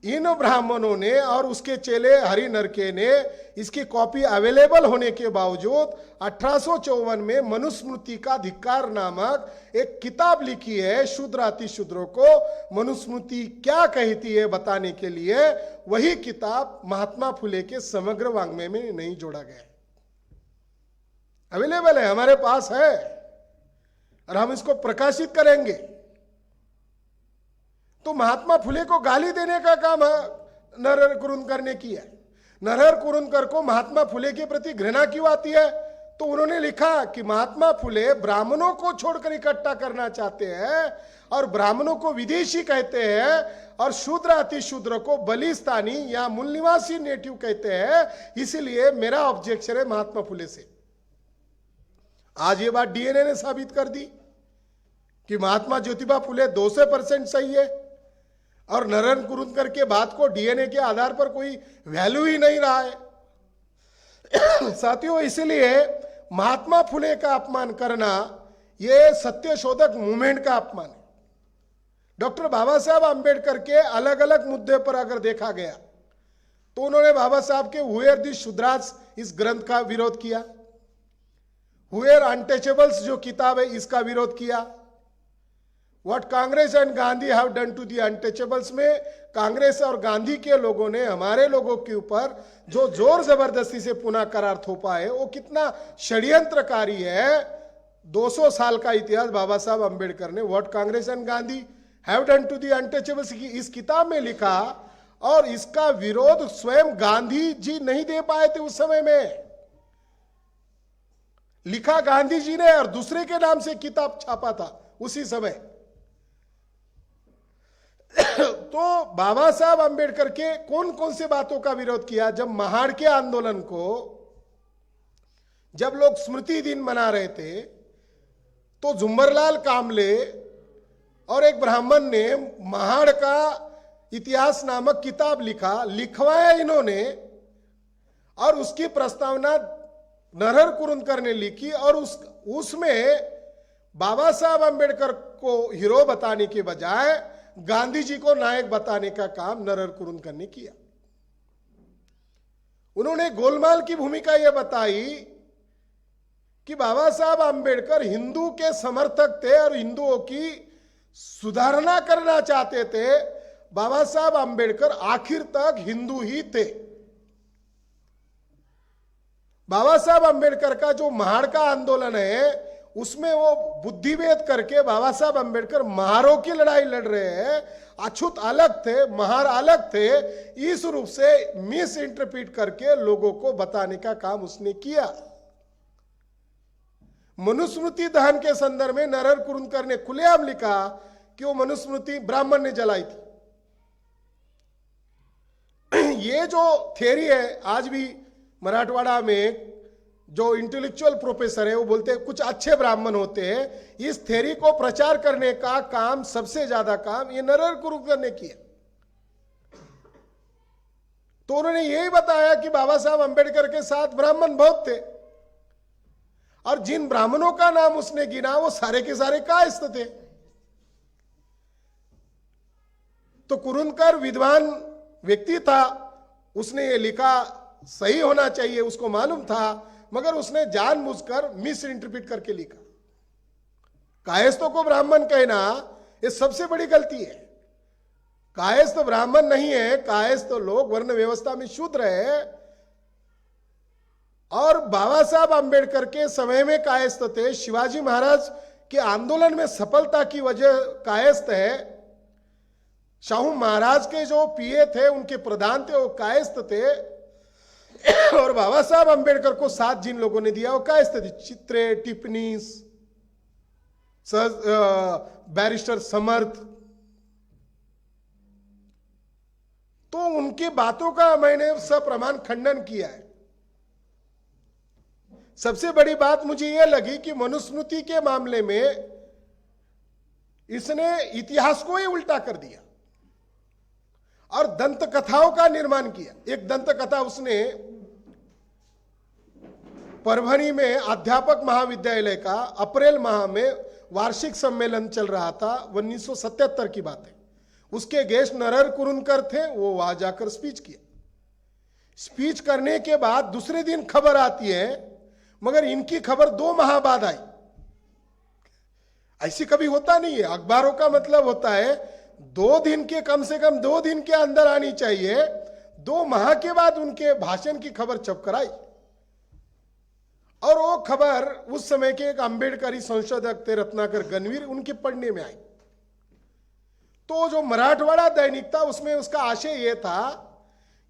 इन ब्राह्मणों ने और उसके चेले हरि नरके ने इसकी कॉपी अवेलेबल होने के बावजूद 1854 में मनुस्मृति का धिक्कार नामक एक किताब लिखी है। शूद्र अति शूद्रों को मनुस्मृति क्या कहती है बताने के लिए वही किताब महात्मा फुले के समग्र वाङ्मय में नहीं जोड़ा गया है। अवेलेबल है, हमारे पास है, और हम इसको प्रकाशित करेंगे। तो महात्मा फुले को गाली देने का काम नरहर कुरुंदकर ने किया। नरहर कुरुंदकर को महात्मा फुले के प्रति घृणा क्यों आती है? तो उन्होंने लिखा कि महात्मा फुले ब्राह्मणों को छोड़कर इकट्ठा करना चाहते हैं और ब्राह्मणों को विदेशी कहते हैं और शूद्र अतिशूद्र को बलिस्तानी या मूल निवासी नेटिव कहते हैं। इसीलिए मेरा ऑब्जेक्शन है महात्मा फुले से। आज ये बात डीएनए ने साबित कर दी कि महात्मा ज्योतिबा फुले 200% सही है और नरहर कुरुंदकर के बात को डीएनए के आधार पर कोई वैल्यू ही नहीं रहा है। साथियों, इसलिए महात्मा फुले का अपमान करना यह सत्य शोधक मूवमेंट का अपमान है। डॉक्टर बाबा साहब आंबेडकर के अलग अलग मुद्दे पर अगर देखा गया तो उन्होंने बाबा साहब के हुएर दी शुद्रास इस ग्रंथ का विरोध किया, हुएर अनटचेबल्स जो किताब है इसका विरोध किया। What Congress and Gandhi have done to the untouchables में कांग्रेस और गांधी के लोगों ने हमारे लोगों के ऊपर जो जोर जबरदस्ती से पुनः करार थोपा है वो कितना षड्यंत्रकारी है। 200 साल का इतिहास बाबा साहब अंबेडकर ने what Congress and Gandhi have done to the untouchables की इस किताब में लिखा और इसका विरोध स्वयं गांधी जी नहीं दे पाए थे उस समय में। लिखा गांधी जी ने और दूसरे के नाम से किताब छापा था उसी समय। तो बाबा साहब अंबेडकर के कौन कौन से बातों का विरोध किया? जब महाड़ के आंदोलन को जब लोग स्मृति दिन मना रहे थे तो झुंबरलाल कामले और एक ब्राह्मण ने महाड़ का इतिहास नामक किताब लिखवाया इन्होंने और उसकी प्रस्तावना नरहर कुरुंदकर ने लिखी और उसमें बाबा साहब अंबेडकर को हीरो बताने के बजाय गांधी जी को नायक बताने का काम नरहर कुरुंदकर ने किया। उन्होंने गोलमाल की भूमिका यह बताई कि बाबा साहब अंबेडकर हिंदू के समर्थक थे और हिंदुओं की सुधारना करना चाहते थे। बाबा साहब अंबेडकर आखिर तक हिंदू ही थे। बाबा साहब अंबेडकर का जो महाड़ का आंदोलन है उसमें वो बुद्धिभेद करके बाबा साहब अंबेडकर महारों की लड़ाई लड़ रहे हैं। अछूत अलग थे, महार अलग थे, इस रूप से मिस इंटरप्रिट करके लोगों को बताने का काम उसने किया। मनुस्मृति दहन के संदर्भ में नरहर कुरुंदकर ने खुलेआम लिखा कि वो मनुस्मृति ब्राह्मण ने जलाई थी। ये जो थ्योरी है आज भी मराठवाड़ा में जो इंटेलेक्चुअल प्रोफेसर है वो बोलते हैं कुछ अच्छे ब्राह्मण होते हैं। इस थ्योरी को प्रचार करने का काम सबसे ज्यादा काम ये नरहर कुरुंदकर ने किया। तो उन्होंने यही बताया कि बाबा साहब अंबेडकर के साथ ब्राह्मण बहुत थे और जिन ब्राह्मणों का नाम उसने गिना वो सारे के सारे कायस्थ थे। तो कुरुंदकर विद्वान व्यक्ति था, उसने ये लिखा सही होना चाहिए, उसको मालूम था, मगर उसने जानबूझकर मिस इंटरप्रिट करके लिखा। कायस्थों को ब्राह्मण कहना ये सबसे बड़ी गलती है। कायस्थ ब्राह्मण नहीं है, कायस्थ लोग वर्ण व्यवस्था में शूद्र है और बाबा साहब अंबेडकर के समय में कायस्थ थे। शिवाजी महाराज के आंदोलन में सफलता की वजह कायस्थ है। शाहू महाराज के जो पीए थे उनके प्रधान थे वो कायस्थ थे और बाबा साहब अंबेडकर को साथ जिन लोगों ने दिया वो कायस्थ थे। चित्रे, टिप्पणी, बैरिस्टर समर्थ, तो उनकी बातों का मैंने सप्रमाण खंडन किया है। सबसे बड़ी बात मुझे यह लगी कि मनुस्मृति के मामले में इसने इतिहास को ही उल्टा कर दिया और दंत कथाओं का निर्माण किया। एक दंत कथा उसने परभणी में अध्यापक महाविद्यालय का अप्रैल माह में वार्षिक सम्मेलन चल रहा था, 1977 की बात है। उसके गेस्ट नरहर कुरुंदकर थे, वो वहां जाकर स्पीच किया। स्पीच करने के बाद दूसरे दिन खबर आती है, मगर इनकी खबर 2 माह बाद आई। ऐसी कभी होता नहीं है। अखबारों का मतलब होता है 2 दिन के कम से कम 2 दिन के अंदर आनी चाहिए। 2 माह के बाद उनके भाषण की खबर छपकर आई और वो खबर उस समय के एक अम्बेडकरी संशोधक थे रत्नाकर गणवीर, उनके पढ़ने में आई। तो जो मराठवाड़ा दैनिक था उसमें उसका आशय यह था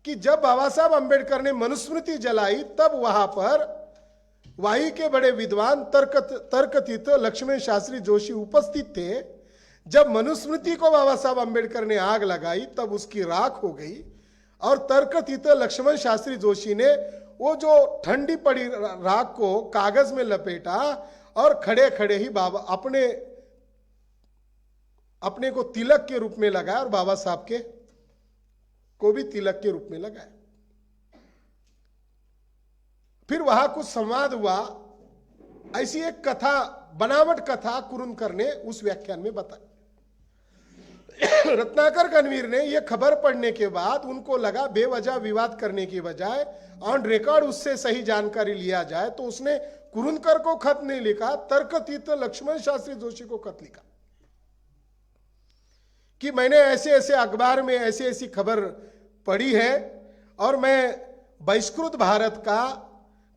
कि जब बाबा साहब अम्बेडकर ने मनुस्मृति जलाई तब वहां पर वाही के बड़े विद्वान तर्कतीत लक्ष्मण शास्त्री जोशी उपस्थित थे। जब मनुस्मृति को बाबा साहब अम्बेडकर ने आग लगाई तब उसकी राख हो गई और तर्कतीत लक्ष्मण शास्त्री जोशी ने वो जो ठंडी पड़ी राख को कागज में लपेटा और खड़े खड़े ही बाबा अपने को तिलक के रूप में लगाया और बाबा साहब के को भी तिलक के रूप में लगाया। फिर वहां कुछ संवाद हुआ। ऐसी एक कथा, बनावट कथा कुरुंदकर ने उस व्याख्यान में बताई। रत्नाकर गणवीर ने यह खबर पढ़ने के बाद उनको लगा बेवजह विवाद करने की बजाय ऑन रिकॉर्ड उससे सही जानकारी लिया जाए, तो उसने कुरुंदकर को खत नहीं लिखा, तर्कतीत लक्ष्मण शास्त्री जोशी को खत लिखा कि मैंने ऐसे ऐसे अखबार में ऐसी ऐसी खबर पढ़ी है और मैं बहिष्कृत भारत का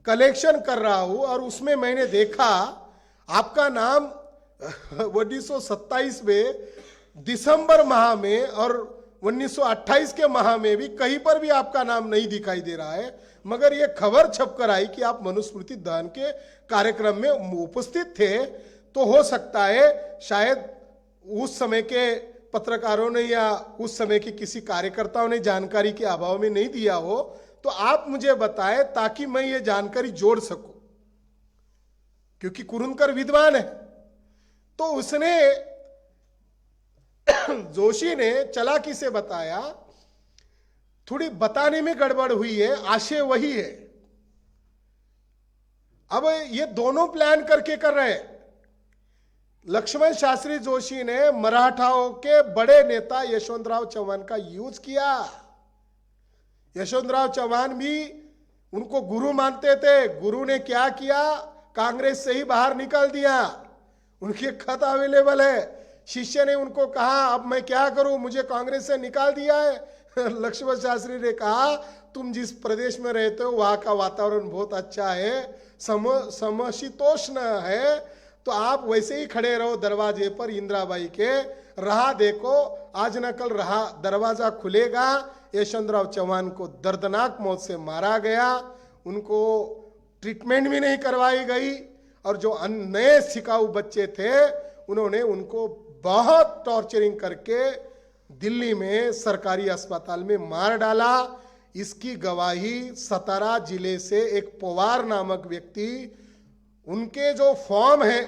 कलेक्शन कर रहा हूं और उसमें मैंने देखा आपका नाम 1927 में दिसंबर माह में और 1928 के माह में भी कहीं पर भी आपका नाम नहीं दिखाई दे रहा है, मगर यह खबर छपकर आई कि आप मनुस्मृति दहन के कार्यक्रम में उपस्थित थे। तो हो सकता है शायद उस समय के पत्रकारों ने या उस समय के किसी कार्यकर्ताओं ने जानकारी के अभाव में नहीं दिया हो, तो आप मुझे बताएं ताकि मैं ये जानकारी जोड़ सकूं, क्योंकि कुरुंदकर विद्वान है। तो उसने जोशी ने चालाकी से बताया, थोड़ी बताने में गड़बड़ हुई है, आशय वही है। अब ये दोनों प्लान करके कर रहे हैं। लक्ष्मण शास्त्री जोशी ने मराठाओं के बड़े नेता यशवंतराव चौहान का यूज किया। यशवंतराव चौहान भी उनको गुरु मानते थे। गुरु ने क्या किया, कांग्रेस से ही बाहर निकाल दिया। उनके खत अवेलेबल है। शिष्य ने उनको कहा अब मैं क्या करूं, मुझे कांग्रेस से निकाल दिया है। लक्ष्मण शास्त्री ने कहा तुम जिस प्रदेश में रहते हो वहां का वातावरण बहुत अच्छा है, समशीतोष्ण है, तो आप वैसे ही खड़े रहो दरवाजे पर इंदिराबाई के, राह देखो, आज न कल राह दरवाजा खुलेगा। यशवंतराव चौहान को दर्दनाक मौत से मारा गया, उनको ट्रीटमेंट भी नहीं करवाई गई और जो नए सिकाऊ बच्चे थे उन्होंने उनको बहुत टॉर्चरिंग करके दिल्ली में सरकारी अस्पताल में मार डाला। इसकी गवाही सतारा जिले से एक पवार नामक व्यक्ति, उनके जो फॉर्म है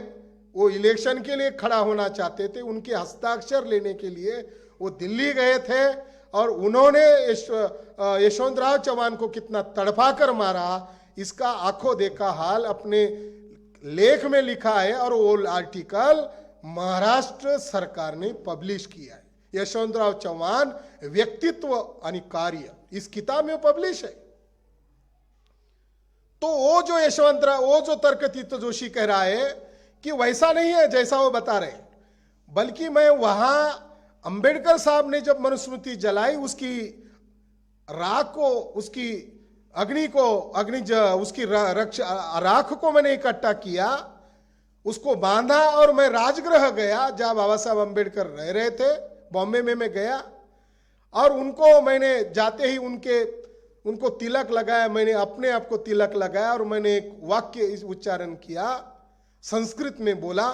वो इलेक्शन के लिए खड़ा होना चाहते थे, उनके हस्ताक्षर लेने के लिए वो दिल्ली गए थे और उन्होंने यशवंतराव चौहान को कितना तड़पा कर मारा इसका आंखों देखा हाल अपने लेख में लिखा है और वो आर्टिकल महाराष्ट्र सरकार ने पब्लिश किया है। यशवंतराव चौहान व्यक्तित्व आणि कार्य इस किताब में पब्लिश है। तो वो जो तर्कतीत जोशी कह रहा है कि वैसा नहीं है जैसा वो बता रहे, बल्कि मैं वहां अंबेडकर साहब ने जब मनुस्मृति जलाई उसकी राख को, उसकी राख को मैंने इकट्ठा किया, उसको बांधा और मैं राजगृह गया जहां बाबा साहब अंबेडकर रह रहे थे, बॉम्बे में मैं गया और उनको मैंने जाते ही उनको तिलक लगाया, मैंने अपने आप को तिलक लगाया और मैंने एक वाक्य इस उच्चारण किया, संस्कृत में बोला।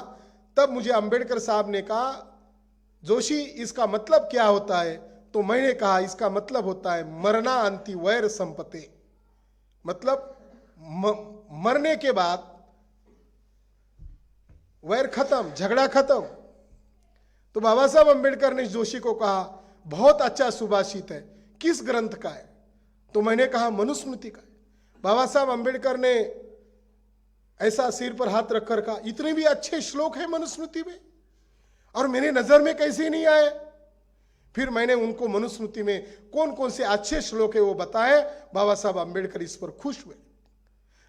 तब मुझे अंबेडकर साहब ने कहा जोशी इसका मतलब क्या होता है, तो मैंने कहा इसका मतलब होता है मरना अंति वैर संपते, मतलब मरने के बाद वैर खत्म, झगड़ा खत्म। तो बाबा साहब अंबेडकर ने जोशी को कहा बहुत अच्छा सुभाषित है, किस ग्रंथ का है, तो मैंने कहा मनुस्मृति का है। बाबा साहब अंबेडकर ने ऐसा सिर पर हाथ रखकर कहा इतने भी अच्छे श्लोक हैं मनुस्मृति में और मेरे नजर में कैसे नहीं आए। फिर मैंने उनको मनुस्मृति में कौन कौन से अच्छे श्लोक है वो बताए। बाबा साहब अंबेडकर इस पर खुश हुए।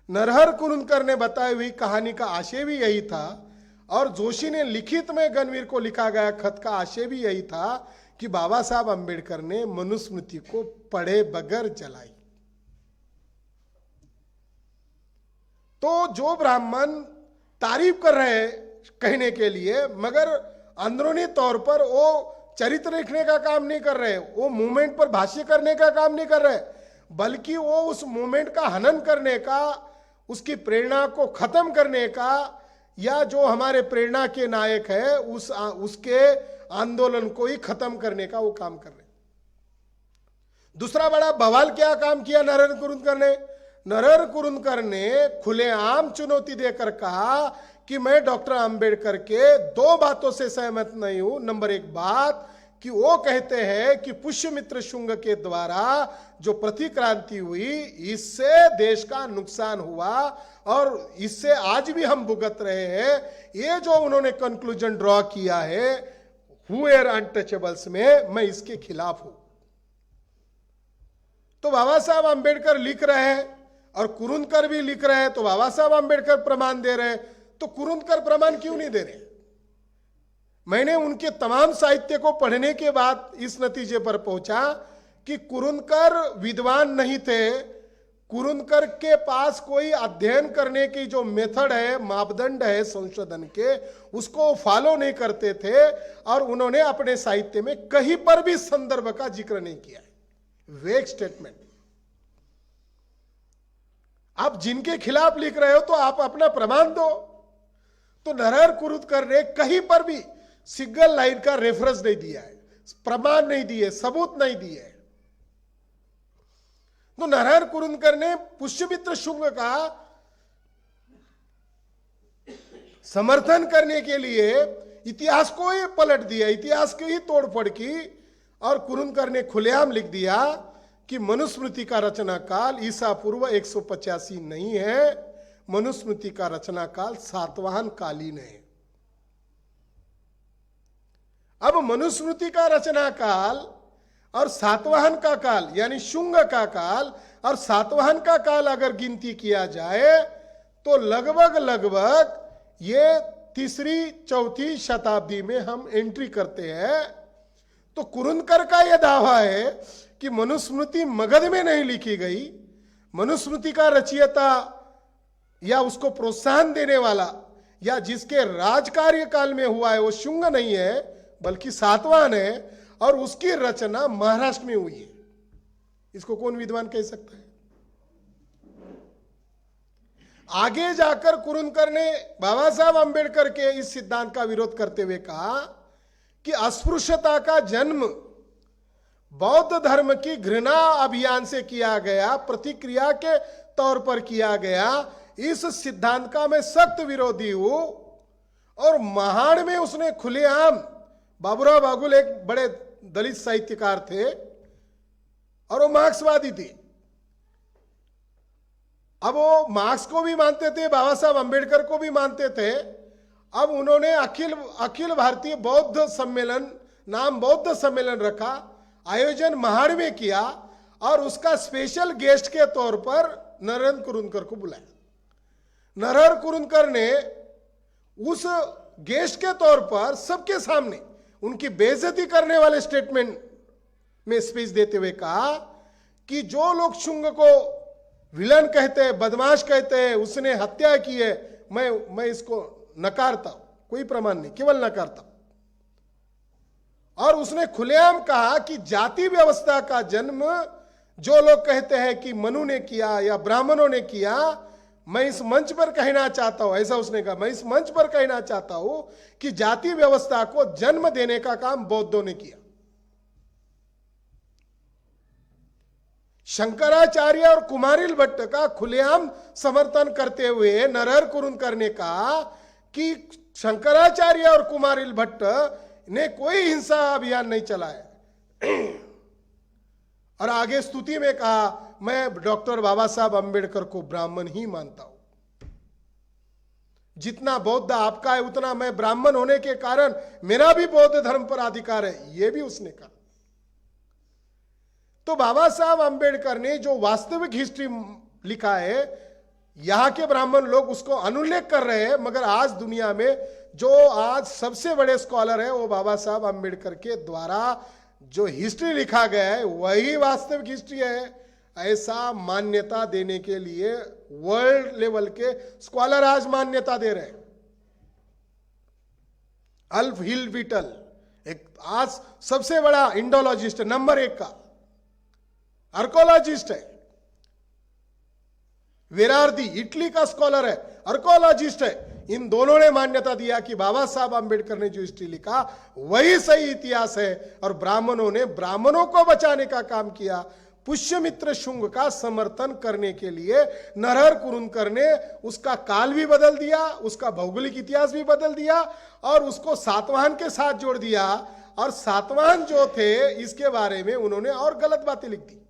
नरहर कुरुंदकर ने बताई हुई कहानी का आशय भी यही था और जोशी ने लिखित में गणवीर को लिखा गया खत का आशय भी यही था कि बाबा साहब अंबेडकर ने मनुस्मृति को पढ़े बगैर जलाई। तो जो ब्राह्मण तारीफ कर रहे हैं कहने के लिए, मगर अंदरूनी तौर पर वो चरित्र लिखने का काम नहीं कर रहे, वो मूवमेंट पर भाष्य करने का काम नहीं कर रहे, बल्कि वो उस मूवमेंट का हनन करने का, उसकी प्रेरणा को खत्म करने का, या जो हमारे प्रेरणा के नायक है उसके आंदोलन को ही खत्म करने का वो काम कर रहे। दूसरा बड़ा बवाल क्या काम किया नरेंद्र कुरुंदकर ने? नरेंद्र कुरुंदकर ने खुलेआम चुनौती देकर कहा कि मैं डॉक्टर अंबेडकर के दो बातों से सहमत नहीं हूं। नंबर एक बात कि वो कहते हैं कि पुष्यमित्र शुंग के द्वारा जो प्रतिक्रांति हुई, इससे देश का नुकसान हुआ और इससे आज भी हम भुगत रहे हैं। ये जो उन्होंने कंक्लूजन ड्रॉ किया है हु आर अनटचेबल्स में, मैं इसके खिलाफ हूं। तो बाबा साहब अंबेडकर लिख रहे हैं और कुरुंदकर भी लिख रहे हैं, तो बाबा साहब अंबेडकर प्रमाण दे रहे हैं, तो कुरुंदकर प्रमाण क्यों नहीं दे रहे? मैंने उनके तमाम साहित्य को पढ़ने के बाद इस नतीजे पर पहुंचा कि कुरुंदकर विद्वान नहीं थे। कुरुंदकर के पास कोई अध्ययन करने की जो मेथड है, मापदंड है संशोधन के, उसको फॉलो नहीं करते थे और उन्होंने अपने साहित्य में कहीं पर भी संदर्भ का जिक्र नहीं किया। वेग स्टेटमेंट। आप जिनके खिलाफ लिख रहे हो तो आप अपना प्रमाण दो। तो नरेंद्र कुरुंदकर ने कहीं पर भी सिंगल लाइन का रेफरेंस नहीं दिया है, प्रमाण नहीं दिए, सबूत नहीं दिए। तो नरेंद्र कुरुंदकर ने पुष्यमित्र शुंग का समर्थन करने के लिए इतिहास को ही पलट दिया, इतिहास की ही तोड़फोड़ की, और कुरुंदकर ने खुलेआम लिख दिया कि मनुस्मृति का रचना काल ईसा पूर्व 185 नहीं है, मनुस्मृति का रचना काल सातवाहन कालीन है। अब मनुस्मृति का रचना काल और सातवाहन का काल यानी शुंग का काल और सातवाहन का काल अगर गिनती किया जाए तो लगभग ये तीसरी चौथी शताब्दी में हम एंट्री करते हैं। तो कुरुंदकर का यह दावा है कि मनुस्मृति मगध में नहीं लिखी गई, मनुस्मृति का रचयिता या उसको प्रोत्साहन देने वाला या जिसके राजकार्य काल में हुआ है वो शुंग नहीं है बल्कि सातवाहन है, और उसकी रचना महाराष्ट्र में हुई है। इसको कौन विद्वान कह सकता है? आगे जाकर कुरुंदकर ने बाबा साहब अंबेडकर के इस सिद्धांत का विरोध करते हुए कहा कि अस्पृश्यता का जन्म बौद्ध धर्म की घृणा अभियान से किया गया, प्रतिक्रिया के तौर पर किया गया। इस सिद्धांत का मैं सख्त विरोधी हूं। और महाड़ में उसने खुलेआम, बाबूराव बागुल एक बड़े दलित साहित्यकार थे और वो मार्क्सवादी थे। अब वो मार्क्स को भी मानते थे, बाबा साहब अंबेडकर को भी मानते थे। अब उन्होंने अखिल भारतीय बौद्ध सम्मेलन, नाम बौद्ध सम्मेलन रखा, आयोजन महाड़ में किया और उसका स्पेशल गेस्ट के तौर पर नरेंद्र कुरुंदकर को बुलाया। नरेंद्र कुरुंदकर ने उस गेस्ट के तौर पर सबके सामने उनकी बेइज्जती करने वाले स्टेटमेंट में स्पीच देते हुए कहा कि जो लोग शुंग को विलन कहते हैं, बदमाश कहते हैं, उसने हत्या की है, मैं इसको नकारता हूं, कोई प्रमाण नहीं, केवल नकारता हूं। और उसने खुलेआम कहा कि जाति व्यवस्था का जन्म जो लोग कहते हैं कि मनु ने किया या ब्राह्मणों ने किया, मैं इस मंच पर कहना चाहता हूं, ऐसा उसने कहा, मैं इस मंच पर कहना चाहता हूं कि जाति व्यवस्था को जन्म देने का काम बौद्धों ने किया। शंकराचार्य और कुमारिल भट्ट का खुलेआम समर्थन करते हुए नरेंद्र कुरुंदकर ने कहा कि शंकराचार्य और कुमारिल भट्ट ने कोई हिंसा अभियान नहीं चलाया। और आगे स्तुति में कहा, मैं डॉक्टर बाबा साहब अंबेडकर को ब्राह्मण ही मानता हूं। जितना बौद्ध आपका है उतना मैं ब्राह्मण होने के कारण मेरा भी बौद्ध धर्म पर अधिकार है, यह भी उसने कहा। तो बाबा साहब अंबेडकर ने जो वास्तविक हिस्ट्री लिखा है, यहां के ब्राह्मण लोग उसको अनुल्लेख कर रहे हैं, मगर आज दुनिया में जो आज सबसे बड़े स्कॉलर है वो बाबा साहब अंबेडकर के द्वारा जो हिस्ट्री लिखा गया है वही वास्तविक हिस्ट्री है। ऐसा मान्यता देने के लिए वर्ल्ड लेवल के स्कॉलर आज मान्यता दे रहे हैं। अल्फ हिल विटल एक आज सबसे बड़ा इंडोलॉजिस्ट है, नंबर 1 का आर्कोलॉजिस्ट है। वेरार्दी इटली का स्कॉलर है, आर्कोलॉजिस्ट है। इन दोनों ने मान्यता दिया कि बाबा साहब आंबेडकर ने जो हिस्ट्री लिखा वही सही इतिहास है, और ब्राह्मणों ने ब्राह्मणों को बचाने का काम किया। पुष्यमित्र शुंग का समर्थन करने के लिए नरहर कुरुंदकर ने उसका काल भी बदल दिया, उसका भौगोलिक इतिहास भी बदल दिया, और उसको सातवाहन के साथ जोड़ दिया। और सातवाहन जो थे इसके बारे में उन्होंने और गलत बातें लिख दी।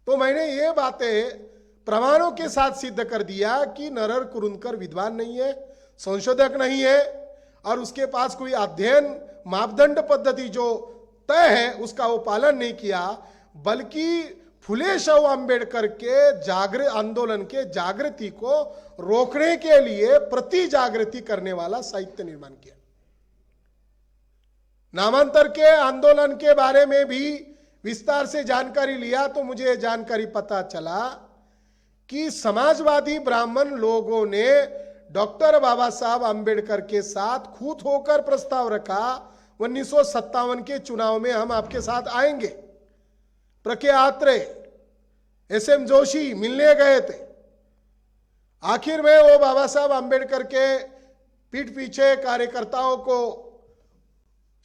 तो मैंने ये बातें प्रमाणों के साथ सिद्ध कर दिया कि नरहर कुरुंदकर विद्वान नहीं है, संशोधक नहीं है, और उसके पास कोई अध्ययन मापदंड पद्धति जो तय है उसका वो पालन नहीं किया, बल्कि फुले शाहू आंबेडकर के आंदोलन के जागृति को रोकने के लिए प्रति जागृति करने वाला साहित्य निर्माण किया। नामांतर के आंदोलन के बारे में भी विस्तार से जानकारी लिया तो मुझे जानकारी पता चला कि समाजवादी ब्राह्मण लोगों ने डॉक्टर बाबा साहब आंबेडकर के साथ खूत होकर प्रस्ताव रखा 1957 के चुनाव में हम आपके साथ आएंगे। प्रके आत्रे, एसएम जोशी मिलने गए थे। आखिर में वो बाबा साहब आंबेडकर के पीठ पीछे कार्यकर्ताओं को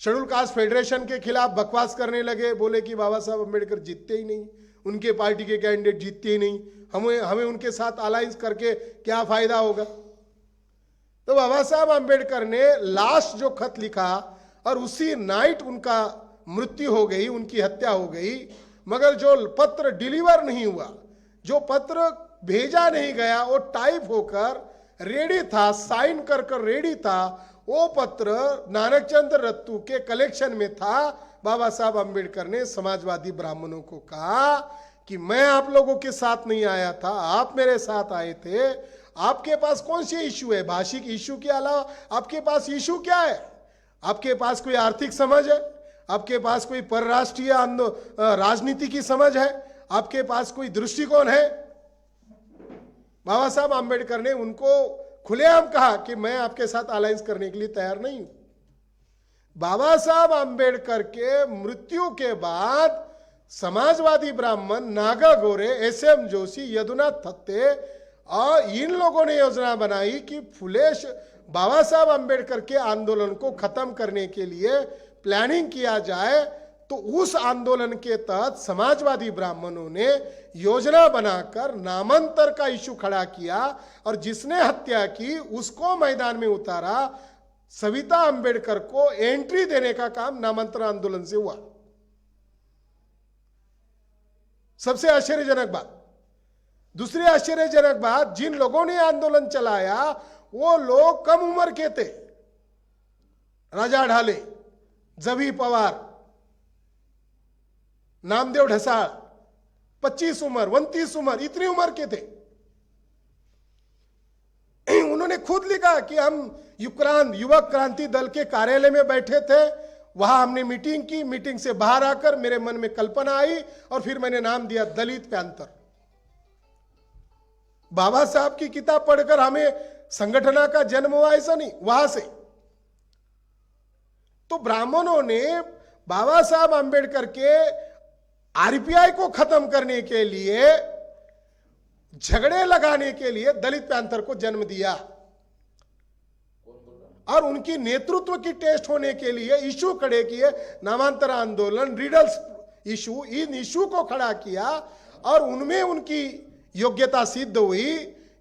शेड्यूल कास्ट फेडरेशन के खिलाफ बकवास करने लगे। बोले कि बाबा साहब आंबेडकर जीतते ही नहीं, उनके पार्टी के कैंडिडेट जीतते ही नहीं, हमें उनके साथ अलायंस करके क्या फायदा होगा। तो बाबा साहब आंबेडकर ने लास्ट जो खत लिखा और उसी नाइट उनका मृत्यु हो गई, उनकी हत्या हो गई। मगर जो पत्र डिलीवर नहीं हुआ, जो पत्र भेजा नहीं गया, वो टाइप होकर रेडी था, साइन कर रेडी था, वो पत्र नानकचंद रत्तू के कलेक्शन में था। बाबा साहब आंबेडकर ने समाजवादी ब्राह्मणों को कहा कि मैं आप लोगों के साथ नहीं आया था, आप मेरे साथ आए थे। आपके पास कौन से इश्यू है? भाषिक इश्यू के अलावा आपके पास इश्यू क्या है? आपके पास कोई आर्थिक समझ है? आपके पास कोई परराष्ट्रीय राजनीति की समझ है? आपके पास कोई दृष्टिकोण है? बाबा साहब आंबेडकर ने उनको खुलेआम कहा कि मैं आपके साथ अलायंस करने के लिए तैयार नहीं हूं। बाबा साहब आंबेडकर के मृत्यु के बाद समाजवादी ब्राह्मण नागा गोरे, एसएम जोशी, यदुनाथ थत्ते और इन लोगों ने योजना बनाई कि बाबा साहब आंबेडकर के आंदोलन को खत्म करने के लिए प्लानिंग किया जाए। तो उस आंदोलन के तहत समाजवादी ब्राह्मणों ने योजना बनाकर नामांतर का इशू खड़ा किया, और जिसने हत्या की उसको मैदान में उतारा। सविता आंबेडकर को एंट्री देने का काम नामांतर आंदोलन से हुआ। सबसे आश्चर्यजनक बात। दूसरी आश्चर्यजनक बात, जिन लोगों ने आंदोलन चलाया वो लोग कम उम्र के थे। राजा ढाले, जवी पवार, नामदेव ढसाल 25 उम्र, 29 उम्र, इतनी उम्र के थे। उन्होंने खुद लिखा कि हम युवक क्रांति दल के कार्यालय में बैठे थे, वहां हमने मीटिंग की, मीटिंग से बाहर आकर मेरे मन में कल्पना आई और फिर मैंने नाम दिया दलित पैंथर। बाबा साहब की किताब पढ़कर हमें संगठन का जन्म हुआ ऐसा नहीं, वहां से। तो ब्राह्मणों ने बाबा साहब आंबेडकर के आरपीआई को खत्म करने के लिए, झगड़े लगाने के लिए दलित पैंथर को जन्म दिया, और उनकी नेतृत्व की टेस्ट होने के लिए इशू खड़े किए। नामांतर आंदोलन, रिडल्स इशू, इन इशू को खड़ा किया, और उनमें उनकी योग्यता सिद्ध हुई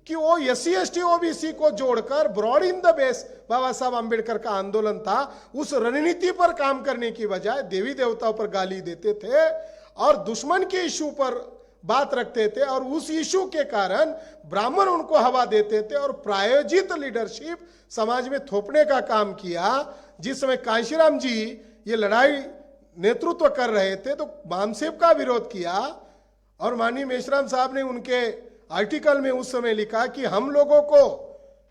कि वो एससी एसटी ओबीसी को जोड़कर ब्रॉड इन द बेस बाबा साहब आंबेडकर का आंदोलन था। उस रणनीति पर काम करने की बजाय देवी देवताओं पर गाली देते थे और दुश्मन के इशू पर बात रखते थे, और उस इशू के कारण ब्राह्मण उनको हवा देते थे और प्रायोजित लीडरशिप समाज में थोपने का काम किया। जिस समय कांशीराम जी ये लड़ाई नेतृत्व कर रहे थे तो बामसेब का विरोध किया, और माननीय मेश्राम साहब ने उनके आर्टिकल में उस समय लिखा कि हम लोगों को,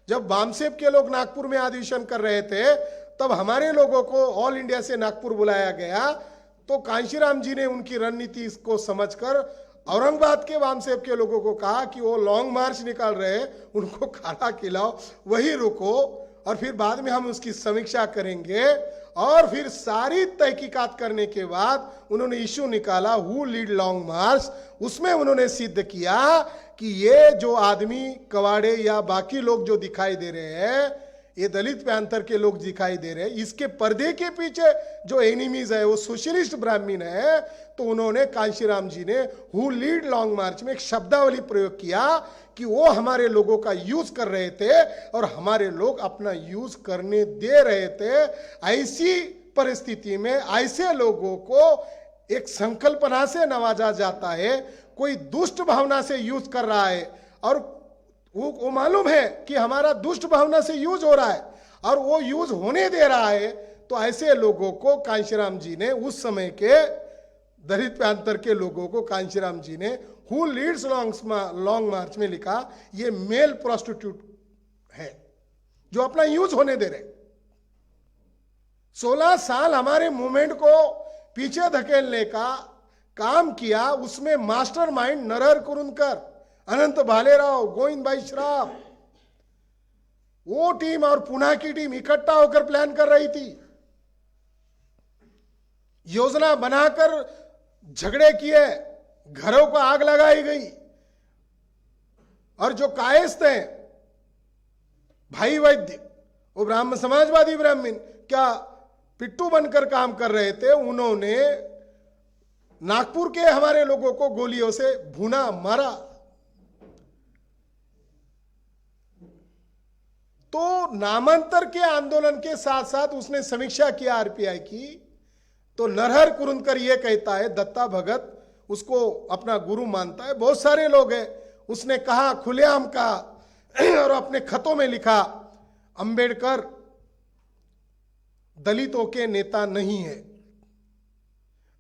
जब बामसेब के लोग नागपुर में अधिवेशन कर रहे थे तब हमारे लोगों को ऑल इंडिया से नागपुर बुलाया गया। तो कांशीराम जी ने उनकी रणनीति को समझकर औरंगाबाद के वामसेब के लोगों को कहा कि वो लॉन्ग मार्च निकाल रहे हैं, उनको खाना खिलाओ, वही रुको और फिर बाद में हम उसकी समीक्षा करेंगे। और फिर सारी तहकीकात करने के बाद उन्होंने इशू निकाला हु लीड लॉन्ग मार्च। उसमें उन्होंने सिद्ध किया कि ये जो आदमी कवाड़े या बाकी लोग जो दिखाई दे रहे हैं, ये दलित पैंथर के लोग दिखाई दे रहे हैं, इसके पर्दे के पीछे जो एनिमीज है वो सोशलिस्ट ब्राह्मण है। तो उन्होंने कांशीराम जी ने हु लीड लॉन्ग मार्च में एक शब्दावली प्रयोग किया कि वो हमारे लोगों का यूज कर रहे थे और हमारे लोग अपना यूज करने दे रहे थे। ऐसी परिस्थिति में ऐसे लोगों को एक संकल्पना से नवाजा जाता है, कोई दुष्ट भावना से यूज कर रहा है और वो मालूम है कि हमारा दुष्ट भावना से यूज हो रहा है और वो यूज होने दे रहा है। तो ऐसे लोगों को कांशीराम जी ने, उस समय के दलित पैंथर के लोगों को कांशीराम जी ने हु लीड्स लॉन्ग मार्च में लिखा, ये मेल प्रोस्टिट्यूट है जो अपना यूज होने दे रहे। 16 साल हमारे मूवमेंट को पीछे धकेलने का काम किया, उसमें मास्टरमाइंड नरहर कुरुंदकर, अनंत भालेराव, गोविंद भाई श्राफ, वो टीम और पुणे की टीम इकट्ठा होकर प्लान कर रही थी। योजना बनाकर झगड़े किए, घरों को आग लगाई गई और जो कायस्थ हैं भाई वैद्य, वो ब्राह्मण समाजवादी ब्राह्मण क्या पिट्टू बनकर काम कर रहे थे, उन्होंने नागपुर के हमारे लोगों को गोलियों से भूना, मारा। तो नामांतर के आंदोलन के साथ साथ उसने समीक्षा किया आरपीआई की। तो नरहर कुरुंदकर ये कहता है, दत्ता भगत उसको अपना गुरु मानता है, बहुत सारे लोग हैं, उसने कहा, खुलेआम कहा और अपने खतों में लिखा, अंबेडकर दलितों के नेता नहीं है,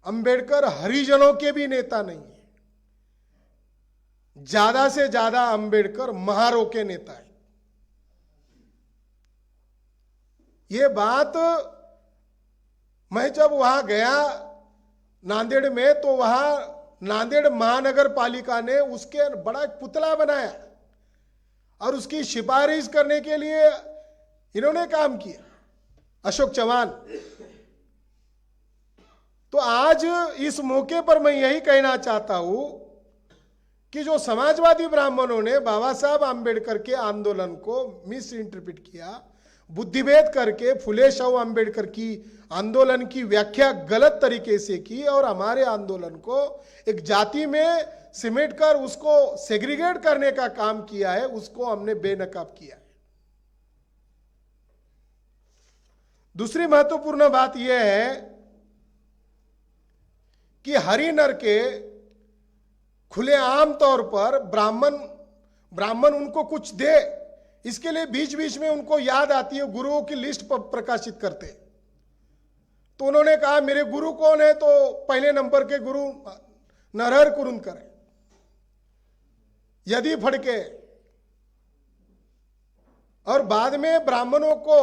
अंबेडकर हरिजनों के भी नेता नहीं है, ज्यादा से ज्यादा अंबेडकर महारों के नेता है। ये बात मैं जब वहां गया नांदेड़ में, तो वहां नांदेड़ महानगर पालिका ने उसके बड़ा पुतला बनाया और उसकी सिफारिश करने के लिए इन्होंने काम किया, अशोक चौहान। तो आज इस मौके पर मैं यही कहना चाहता हूं कि जो समाजवादी ब्राह्मणों ने बाबा साहब आंबेडकर के आंदोलन को मिस इंटरप्रेट किया, बुद्धिभेद करके फुले शाहू आंबेडकर की आंदोलन की व्याख्या गलत तरीके से की और हमारे आंदोलन को एक जाति में सिमेट कर उसको सेग्रीगेट करने का काम किया है, उसको हमने बेनकाब किया है। दूसरी महत्वपूर्ण बात यह है कि हरिनर के खुलेआम तौर पर ब्राह्मण उनको कुछ दे, इसके लिए बीच बीच में उनको याद आती है, गुरुओं की लिस्ट प्रकाशित करते। तो उन्होंने कहा मेरे गुरु कौन है, तो पहले नंबर के गुरु नरहर कुरुंदकर है, यदि फड़के। और बाद में ब्राह्मणों को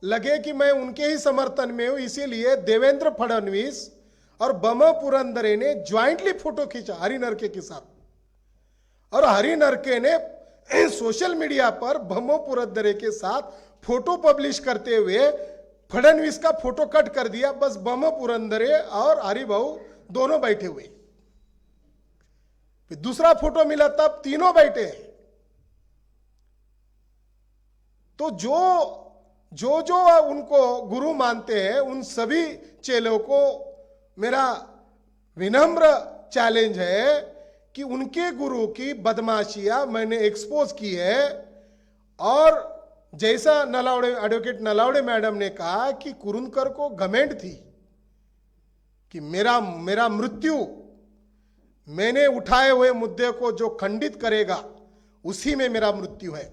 लगे कि मैं उनके ही समर्थन में हूं, इसीलिए देवेंद्र फडणवीस और बम पुरंदरे ने ज्वाइंटली फोटो खींचा हरिनरके के साथ। और हरिनरके ने सोशल मीडिया पर भमो पुरंदरे के साथ फोटो पब्लिश करते हुए फडणवीस का फोटो कट कर दिया, बस बम पुरंदरे और हरिभाऊ दोनों बैठे हुए। फिर दूसरा फोटो मिला तब तीनों बैठे। तो जो उनको गुरु मानते हैं उन सभी चेलों को मेरा विनम्र चैलेंज है कि उनके गुरु की बदमाशियां मैंने एक्सपोज की है। और जैसा एडवोकेट नलावड़े मैडम ने कहा कि कुरुंदकर को घमंड थी कि मेरा मृत्यु मैंने उठाए हुए मुद्दे को जो खंडित करेगा उसी में मेरा मृत्यु है,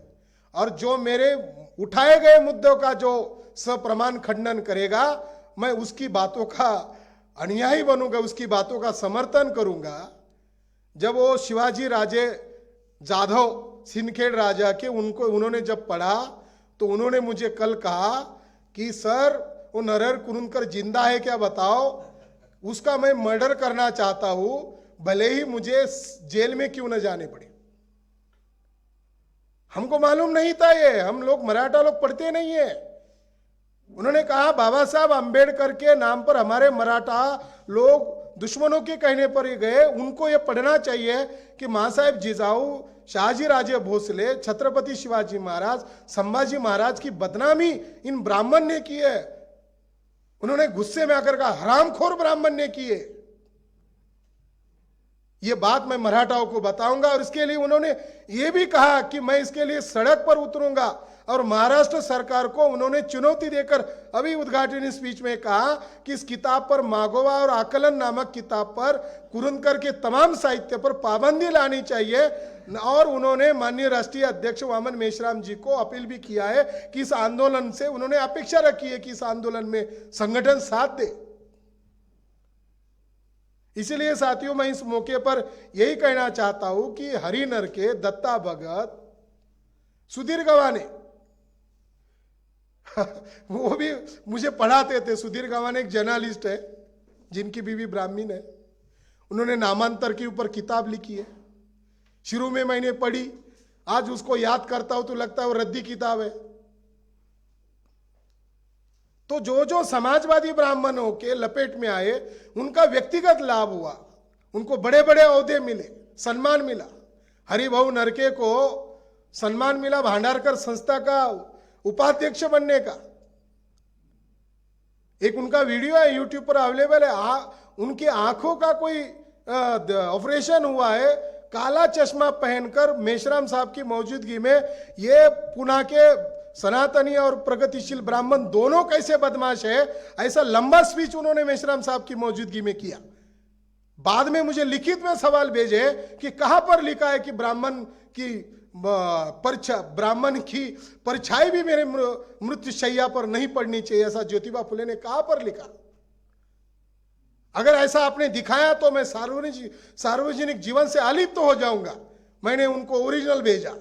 और जो मेरे उठाए गए मुद्दों का जो सप्रमाण खंडन करेगा मैं उसकी बातों का अनुयायी बनूंगा, उसकी बातों का समर्थन करूंगा। जब वो शिवाजी राजे जाधव सिंदखेड़ राजा के उन्होंने जब पढ़ा तो उन्होंने मुझे कल कहा कि सर वो नरहर कुरुंदकर जिंदा है क्या बताओ, उसका मैं मर्डर करना चाहता हूं, भले ही मुझे जेल में क्यों न जाने पड़े। हमको मालूम नहीं था ये, हम लोग मराठा लोग पढ़ते नहीं है। उन्होंने कहा बाबा साहब अंबेडकर के नाम पर हमारे मराठा लोग दुश्मनों के कहने पर ही गए, उनको ये पढ़ना चाहिए कि महासाहेब जिजाऊ, शाहजी राजे भोसले, छत्रपति शिवाजी महाराज, संभाजी महाराज की बदनामी इन ब्राह्मण ने की है। उन्होंने गुस्से में आकर कहा हरामखोर ब्राह्मण ने की है। ये बात मैं मराठाओं को बताऊंगा और इसके लिए उन्होंने ये भी कहा कि मैं इसके लिए सड़क पर उतरूंगा और महाराष्ट्र सरकार को उन्होंने चुनौती देकर अभी उद्घाटनी स्पीच में कहा कि इस किताब पर, मागोवा और आकलन नामक किताब पर, कुरुंदकर के तमाम साहित्य पर पाबंदी लानी चाहिए। और उन्होंने माननीय राष्ट्रीय अध्यक्ष वामन मेश्राम जी को अपील भी किया है कि इस आंदोलन से उन्होंने अपेक्षा रखी है कि इस आंदोलन में संगठन साथ दे। इसलिए साथियों, मैं इस मौके पर यही कहना चाहता हूं कि हरिनर के दत्ता भगत, सुधीर गवाने वो भी मुझे पढ़ाते थे। सुधीर गवाने एक जर्नलिस्ट है जिनकी बीवी ब्राह्मण है। उन्होंने नामांतर के ऊपर किताब लिखी है। शुरू में मैंने पढ़ी, आज उसको याद करता हूं तो लगता है वो रद्दी किताब है। तो जो जो समाजवादी ब्राह्मणों के लपेट में आए उनका व्यक्तिगत लाभ हुआ, उनको बड़े बड़े ओहदे मिले, सम्मान मिला। हरिभाऊ नरके को सम्मान मिला भांडारकर संस्था का उपाध्यक्ष बनने का। एक उनका वीडियो है यूट्यूब पर अवेलेबल है। उनकी आंखों का कोई ऑपरेशन हुआ है, काला चश्मा पहनकर मेश्राम साहब की मौजूदगी में। ये पुणे के सनातनी और प्रगतिशील ब्राह्मण दोनों कैसे बदमाश है, ऐसा लंबा स्पीच उन्होंने मेश्राम साहब की मौजूदगी में किया। बाद में मुझे लिखित में सवाल भेजे कि कहां पर लिखा है कि ब्राह्मण की परछाई भी मेरे मृत्युशैया पर नहीं पड़नी चाहिए, ऐसा ज्योतिबा फुले ने कहां पर लिखा। अगर ऐसा आपने दिखाया तो मैं सार्वजनिक जीवन से अलिप्त हो जाऊंगा। मैंने उनको ओरिजिनल भेजा,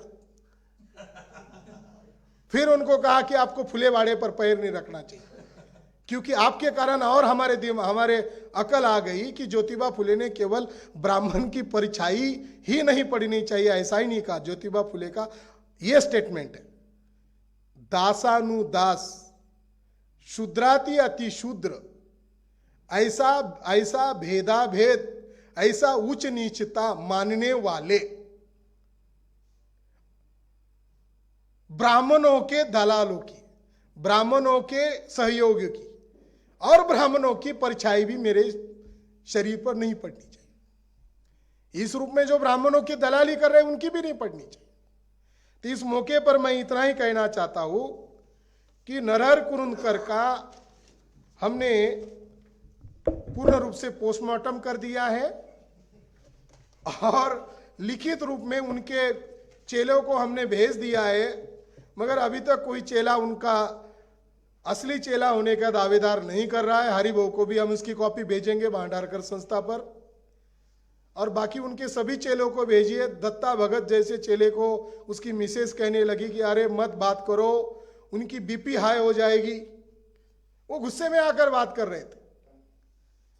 फिर उनको कहा कि आपको फुलेवाड़े पर पैर नहीं रखना चाहिए, क्योंकि आपके कारण और हमारे अकल आ गई कि ज्योतिबा फुले ने केवल ब्राह्मण की परछाई ही नहीं पढ़नी चाहिए, ऐसा ही नहीं कहा। ज्योतिबा फुले का यह स्टेटमेंट है, दासानुदास शूद्राति अति शूद्र, ऐसा भेदाभेद, ऐसा उच्च नीचता मानने वाले ब्राह्मणों के दलालों की, ब्राह्मणों के सहयोगियों की और ब्राह्मणों की परछाई भी मेरे शरीर पर नहीं पड़नी चाहिए। इस रूप में जो ब्राह्मणों की दलाली कर रहे हैं उनकी भी नहीं पड़नी चाहिए। तो इस मौके पर मैं इतना ही कहना चाहता हूं कि नरहर कुरुंदकर का हमने पूर्ण रूप से पोस्टमार्टम कर दिया है और लिखित रूप में उनके चेलों को हमने भेज दिया है, मगर अभी तक कोई चेला उनका असली चेला होने का दावेदार नहीं कर रहा है। हरिभाऊ को भी हम इसकी कॉपी भेजेंगे भांडारकर संस्था पर, और बाकी उनके सभी चेलों को भेजिए। दत्ता भगत जैसे चेले को उसकी मिसेस कहने लगी कि अरे मत बात करो, उनकी बीपी हाई हो जाएगी। वो गुस्से में आकर बात कर रहे थे।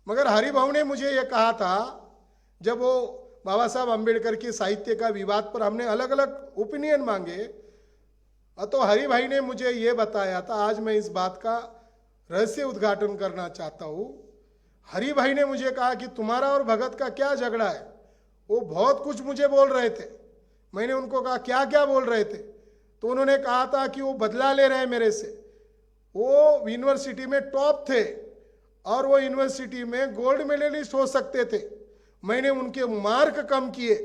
मगर हरिभाऊ ने मुझे यह कहा था, जब वो बाबा साहब अंबेडकर के साहित्य का विवाद पर हमने अलग अलग ओपिनियन मांगे, तो हरि भाई ने मुझे ये बताया था। आज मैं इस बात का रहस्य उद्घाटन करना चाहता हूं। हरि भाई ने मुझे कहा कि तुम्हारा और भगत का क्या झगड़ा है। वो बहुत कुछ मुझे बोल रहे थे। मैंने उनको कहा क्या क्या बोल रहे थे, तो उन्होंने कहा था कि वो बदला ले रहे हैं मेरे से। वो यूनिवर्सिटी में टॉप थे और वो यूनिवर्सिटी में गोल्ड मेडलिस्ट हो सकते थे। मैंने उनके मार्क कम किए,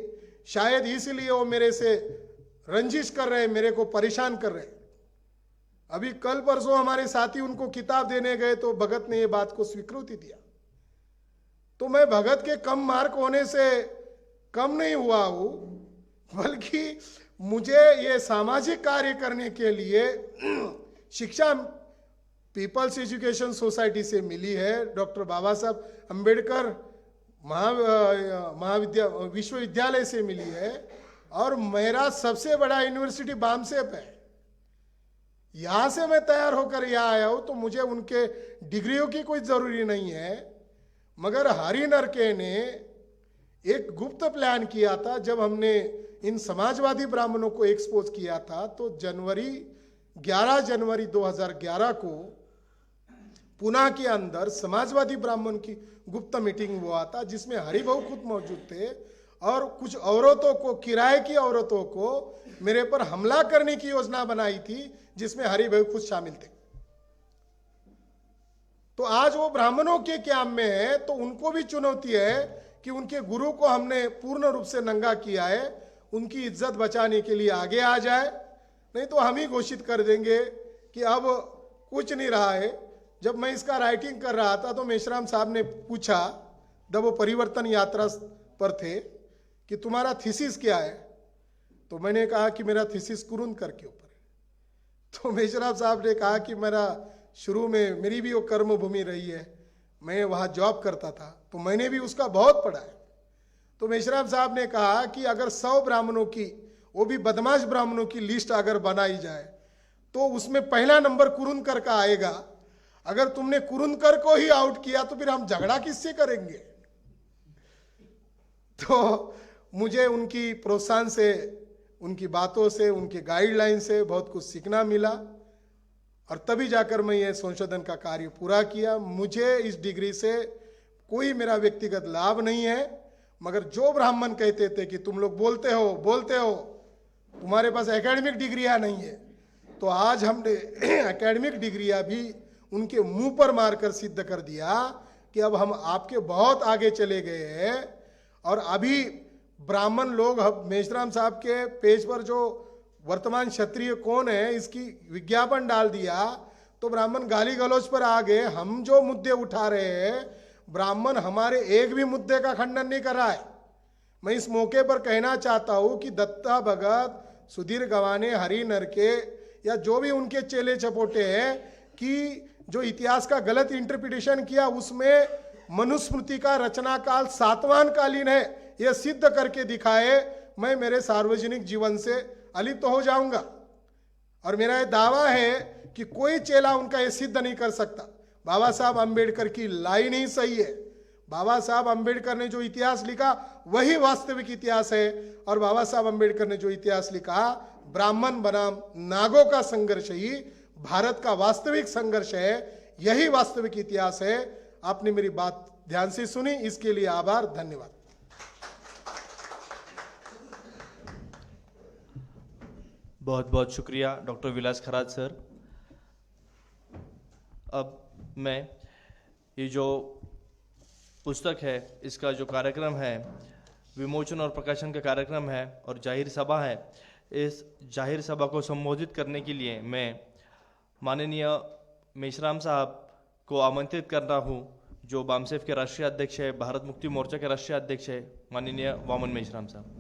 शायद इसलिए वो मेरे से रंजिश कर रहे हैं, मेरे को परेशान कर रहे हैं। अभी कल परसों हमारे साथी उनको किताब देने गए तो भगत ने ये बात को स्वीकृति दिया। तो मैं भगत के कम मार्क होने से कम नहीं हुआ हूं, बल्कि मुझे ये सामाजिक कार्य करने के लिए शिक्षा पीपल्स एजुकेशन सोसाइटी से मिली है। डॉक्टर बाबा साहब अंबेडकर विश्वविद्यालय से मिली है, और मेरा सबसे बड़ा यूनिवर्सिटी बामसेप है। यहां से मैं तैयार होकर यहां आया हूं, तो मुझे उनके डिग्रियों की कोई जरूरी नहीं है। मगर हरि नरके ने एक गुप्त प्लान किया था। जब हमने इन समाजवादी ब्राह्मणों को एक्सपोज किया था तो 11 जनवरी 2011 को पुणे के अंदर समाजवादी ब्राह्मण की गुप्त मीटिंग हुआ था, जिसमें हरिभाऊ खुद मौजूद थे और कुछ औरतों को, किराए की औरतों को मेरे पर हमला करने की योजना बनाई थी, जिसमें हरिभाऊ खुद शामिल थे। तो आज वो ब्राह्मणों के कैंप में है, तो उनको भी चुनौती है कि उनके गुरु को हमने पूर्ण रूप से नंगा किया है, उनकी इज्जत बचाने के लिए आगे आ जाए, नहीं तो हम ही घोषित कर देंगे कि अब कुछ नहीं रहा है। जब मैं इसका राइटिंग कर रहा था तो मेश्राम साहब ने पूछा, जब वो परिवर्तन यात्रा पर थे, कि तुम्हारा थीसिस क्या है? तो मैंने कहा कि मेरा थीसिस कुरुंदकर के ऊपर है। तो मेश्राम साहब ने कहा कि मेरा शुरू में मेरी भी वो कर्म भूमि रही है, मैं वहाँ जॉब करता था, तो मैंने भी उसका बहुत पढ़ा है। तो मेश्राम साहब ने कहा कि अगर 100 ब्राह्मणों की, वो भी बदमाश ब्राह्मणों की लिस्ट अगर बनाई जाए तो उसमें पहला नंबर कुरुंदकर का आएगा। अगर तुमने कुरुंदकर को ही आउट किया तो फिर हम झगड़ा किससे करेंगे? तो मुझे उनकी प्रोत्साहन से, उनकी बातों से, उनके गाइडलाइन से बहुत कुछ सीखना मिला और तभी जाकर मैं ये संशोधन का कार्य पूरा किया। मुझे इस डिग्री से कोई मेरा व्यक्तिगत लाभ नहीं है, मगर जो ब्राह्मण कहते थे कि तुम लोग बोलते हो, तुम्हारे पास एकेडमिक डिग्रियां नहीं है, तो आज हमने एकेडमिक डिग्रियां भी उनके मुंह पर मारकर सिद्ध कर दिया कि अब हम आपके बहुत आगे चले गए हैं। और अभी ब्राह्मण लोग, मेश्राम साहब के पेज पर जो वर्तमान क्षत्रिय कौन है इसकी विज्ञापन डाल दिया, तो ब्राह्मण गाली गलौज पर आ गए। हम जो मुद्दे उठा रहे हैं, ब्राह्मण हमारे एक भी मुद्दे का खंडन नहीं कर रहा है। मैं इस मौके पर कहना चाहता हूं कि दत्ता भगत, सुधीर गवाने, हरि नरके या जो भी उनके चेले चपोटे हैं, कि जो इतिहास का गलत इंटरप्रिटेशन किया, उसमें मनुस्मृति का रचना काल सातवां कालीन है, यह सिद्ध करके दिखाए, मैं मेरे सार्वजनिक जीवन से अलिप्त हो जाऊंगा। और मेरा यह दावा है कि कोई चेला उनका यह सिद्ध नहीं कर सकता। बाबा साहब अंबेडकर की लाइन ही सही है। बाबा साहब अंबेडकर ने जो इतिहास लिखा वही वास्तविक इतिहास है, और बाबा साहब अंबेडकर ने जो इतिहास लिखा, ब्राह्मण बनाम नागों का संघर्ष ही भारत का वास्तविक संघर्ष है, यही वास्तविक इतिहास है। आपने मेरी बात ध्यान से सुनी, इसके लिए आभार, धन्यवाद। बहुत बहुत शुक्रिया डॉक्टर विलास खरात सर। अब मैं ये जो पुस्तक है, इसका जो कार्यक्रम है, विमोचन और प्रकाशन का कार्यक्रम है और जाहिर सभा है, इस जाहिर सभा को संबोधित करने के लिए मैं माननीय मेश्राम साहब को आमंत्रित कर रहा हूँ, जो बामसेफ के राष्ट्रीय अध्यक्ष है, भारत मुक्ति मोर्चा के राष्ट्रीय अध्यक्ष है, माननीय वामन मेश्राम साहब।